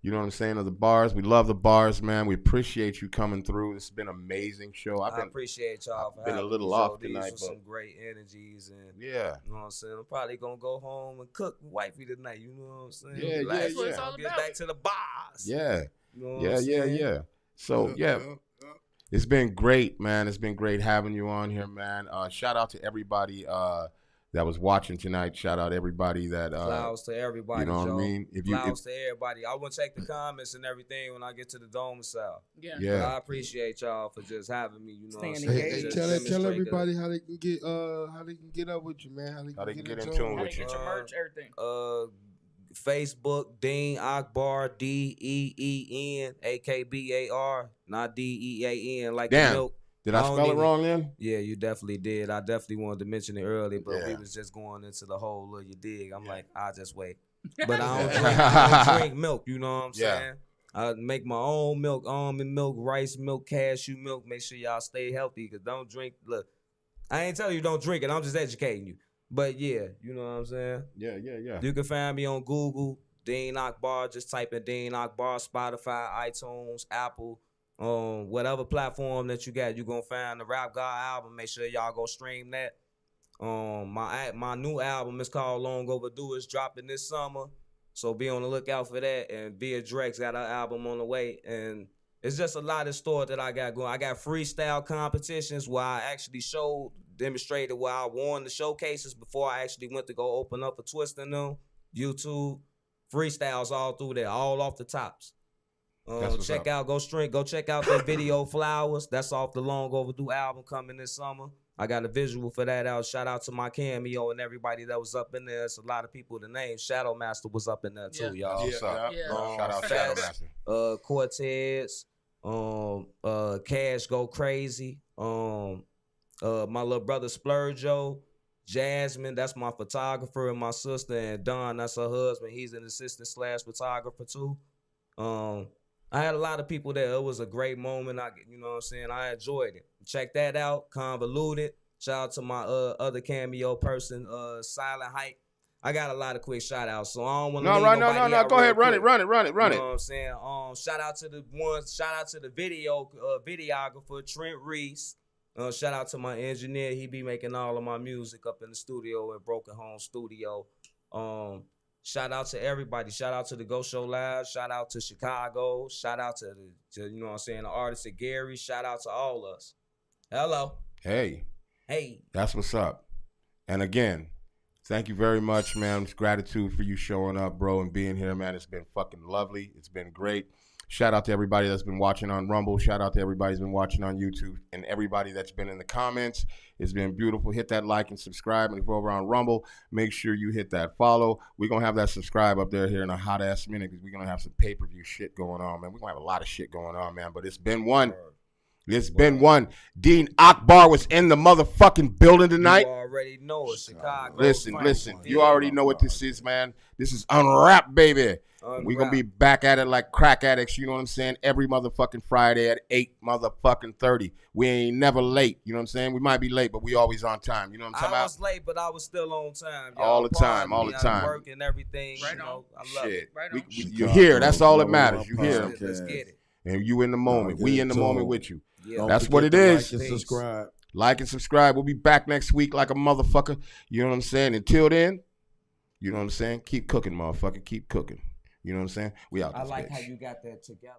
you know what I'm saying, of the bars. We love the bars, man. We appreciate you coming through. This has been an amazing show. I appreciate y'all for been a having little me. off These tonight, were but some great energies, and yeah, you know what I'm saying. I'm probably gonna go home and cook wifey tonight. You know what I'm saying? Yeah, That's what it's all Get about. back to the bars. yeah, You know what I'm saying? yeah. So it's been great, man. It's been great having you on here, man. Shout out to everybody that was watching tonight. Shout out everybody that Flowers to everybody. you know what I Joe. mean? Flowers to everybody. I want to check the comments and everything when I get to the domicile. Yeah. But I appreciate y'all for just having me. You know what I'm Staying saying? engaged. Hey, Just tell demonstrate everybody how they can get up with you, man. How they can get in tune tune How with to you. get your merch, everything. Facebook, Dean Akbar, Deeen, Akbar, not Dean, like Damn. the milk. Did I don't spell it even- wrong then? Yeah, you definitely did. I definitely wanted to mention it earlier, but we Yeah. was just going into the whole of you dig. I'm like, I'll just wait. But I don't drink milk, you know what I'm Yeah. saying? I make my own milk, almond milk, rice milk, cashew milk. Make sure y'all stay healthy, because don't drink. Look, I ain't telling you don't drink it. I'm just educating you. But yeah, you know what I'm saying? Yeah. You can find me on Google, Dean Akbar. Just type in Dean Akbar, Spotify, iTunes, Apple, whatever platform that you got. You're gonna find the Rap God album. Make sure y'all go stream that. My new album is called Long Overdue. It's dropping this summer, so be on the lookout for that. And Bia Drex got her album on the way, and it's just a lot of stuff that I got going. I got freestyle competitions where I actually demonstrated where I won the showcases before I actually went to go open up a Twist in them. YouTube freestyles all through there, all off the tops. Go check out that video Flowers. That's off the Long Overdue album coming this summer. I got a visual for that out. Shout out to my cameo and everybody that was up in there. It's a lot of people to name. Shadow Master was up in there too, y'all. Shout out Shadow Master. Cortez, Cash Go Crazy, my little brother Splurjo, Jasmine, that's my photographer, and my sister, and Don, that's her husband. He's an assistant / photographer too. I had a lot of people there. It was a great moment. You know what I'm saying? I enjoyed it. Check that out. Convoluted. Shout out to my other cameo person, Silent Hype. I got a lot of quick shout outs, so I don't want to No. Go ahead, run it. You know what I'm saying? Shout out to the videographer Trent Reese. Shout out to my engineer. He be making all of my music up in the studio at Broken Home Studio. Shout out to everybody. Shout out to the Go Show Live. Shout out to Chicago. Shout out to you know what I'm saying, the artists at Gary. Shout out to all us. Hello. Hey. Hey. That's what's up. And again, thank you very much, man. It's gratitude for you showing up, bro, and being here, man. It's been fucking lovely. It's been great. Shout out to everybody that's been watching on Rumble. Shout out to everybody that's been watching on YouTube, and everybody that's been in the comments. It's been beautiful. Hit that like and subscribe. And if you're over on Rumble, make sure you hit that follow. We're going to have that subscribe up there here in a hot-ass minute, because we're going to have some pay-per-view shit going on, man. We're going to have a lot of shit going on, man. But it's been one. It's been one. Dean Akbar was in the motherfucking building tonight. You already know it, Chicago. Listen. You already know what this is, man. This is Unrap, baby. We're going to be back at it like crack addicts, you know what I'm saying? Every motherfucking Friday at 8 motherfucking 30. We ain't never late, you know what I'm saying? We might be late, but we always on time, you know what I'm talking about? I was late, but I was still on time. Y'all. All the time. Work and everything. Right you know, on. I love it. Right on. You're here. That's all that matters. You here. Let's get it. And you in the moment. We in the moment with you. Yeah. That's what it is. Like and subscribe. Like and subscribe. We'll be back next week like a motherfucker. You know what I'm saying? Until then, you know what I'm saying? Keep cooking, motherfucker. Keep cooking. You know what I'm saying? We out this I like bitch. how you got that together.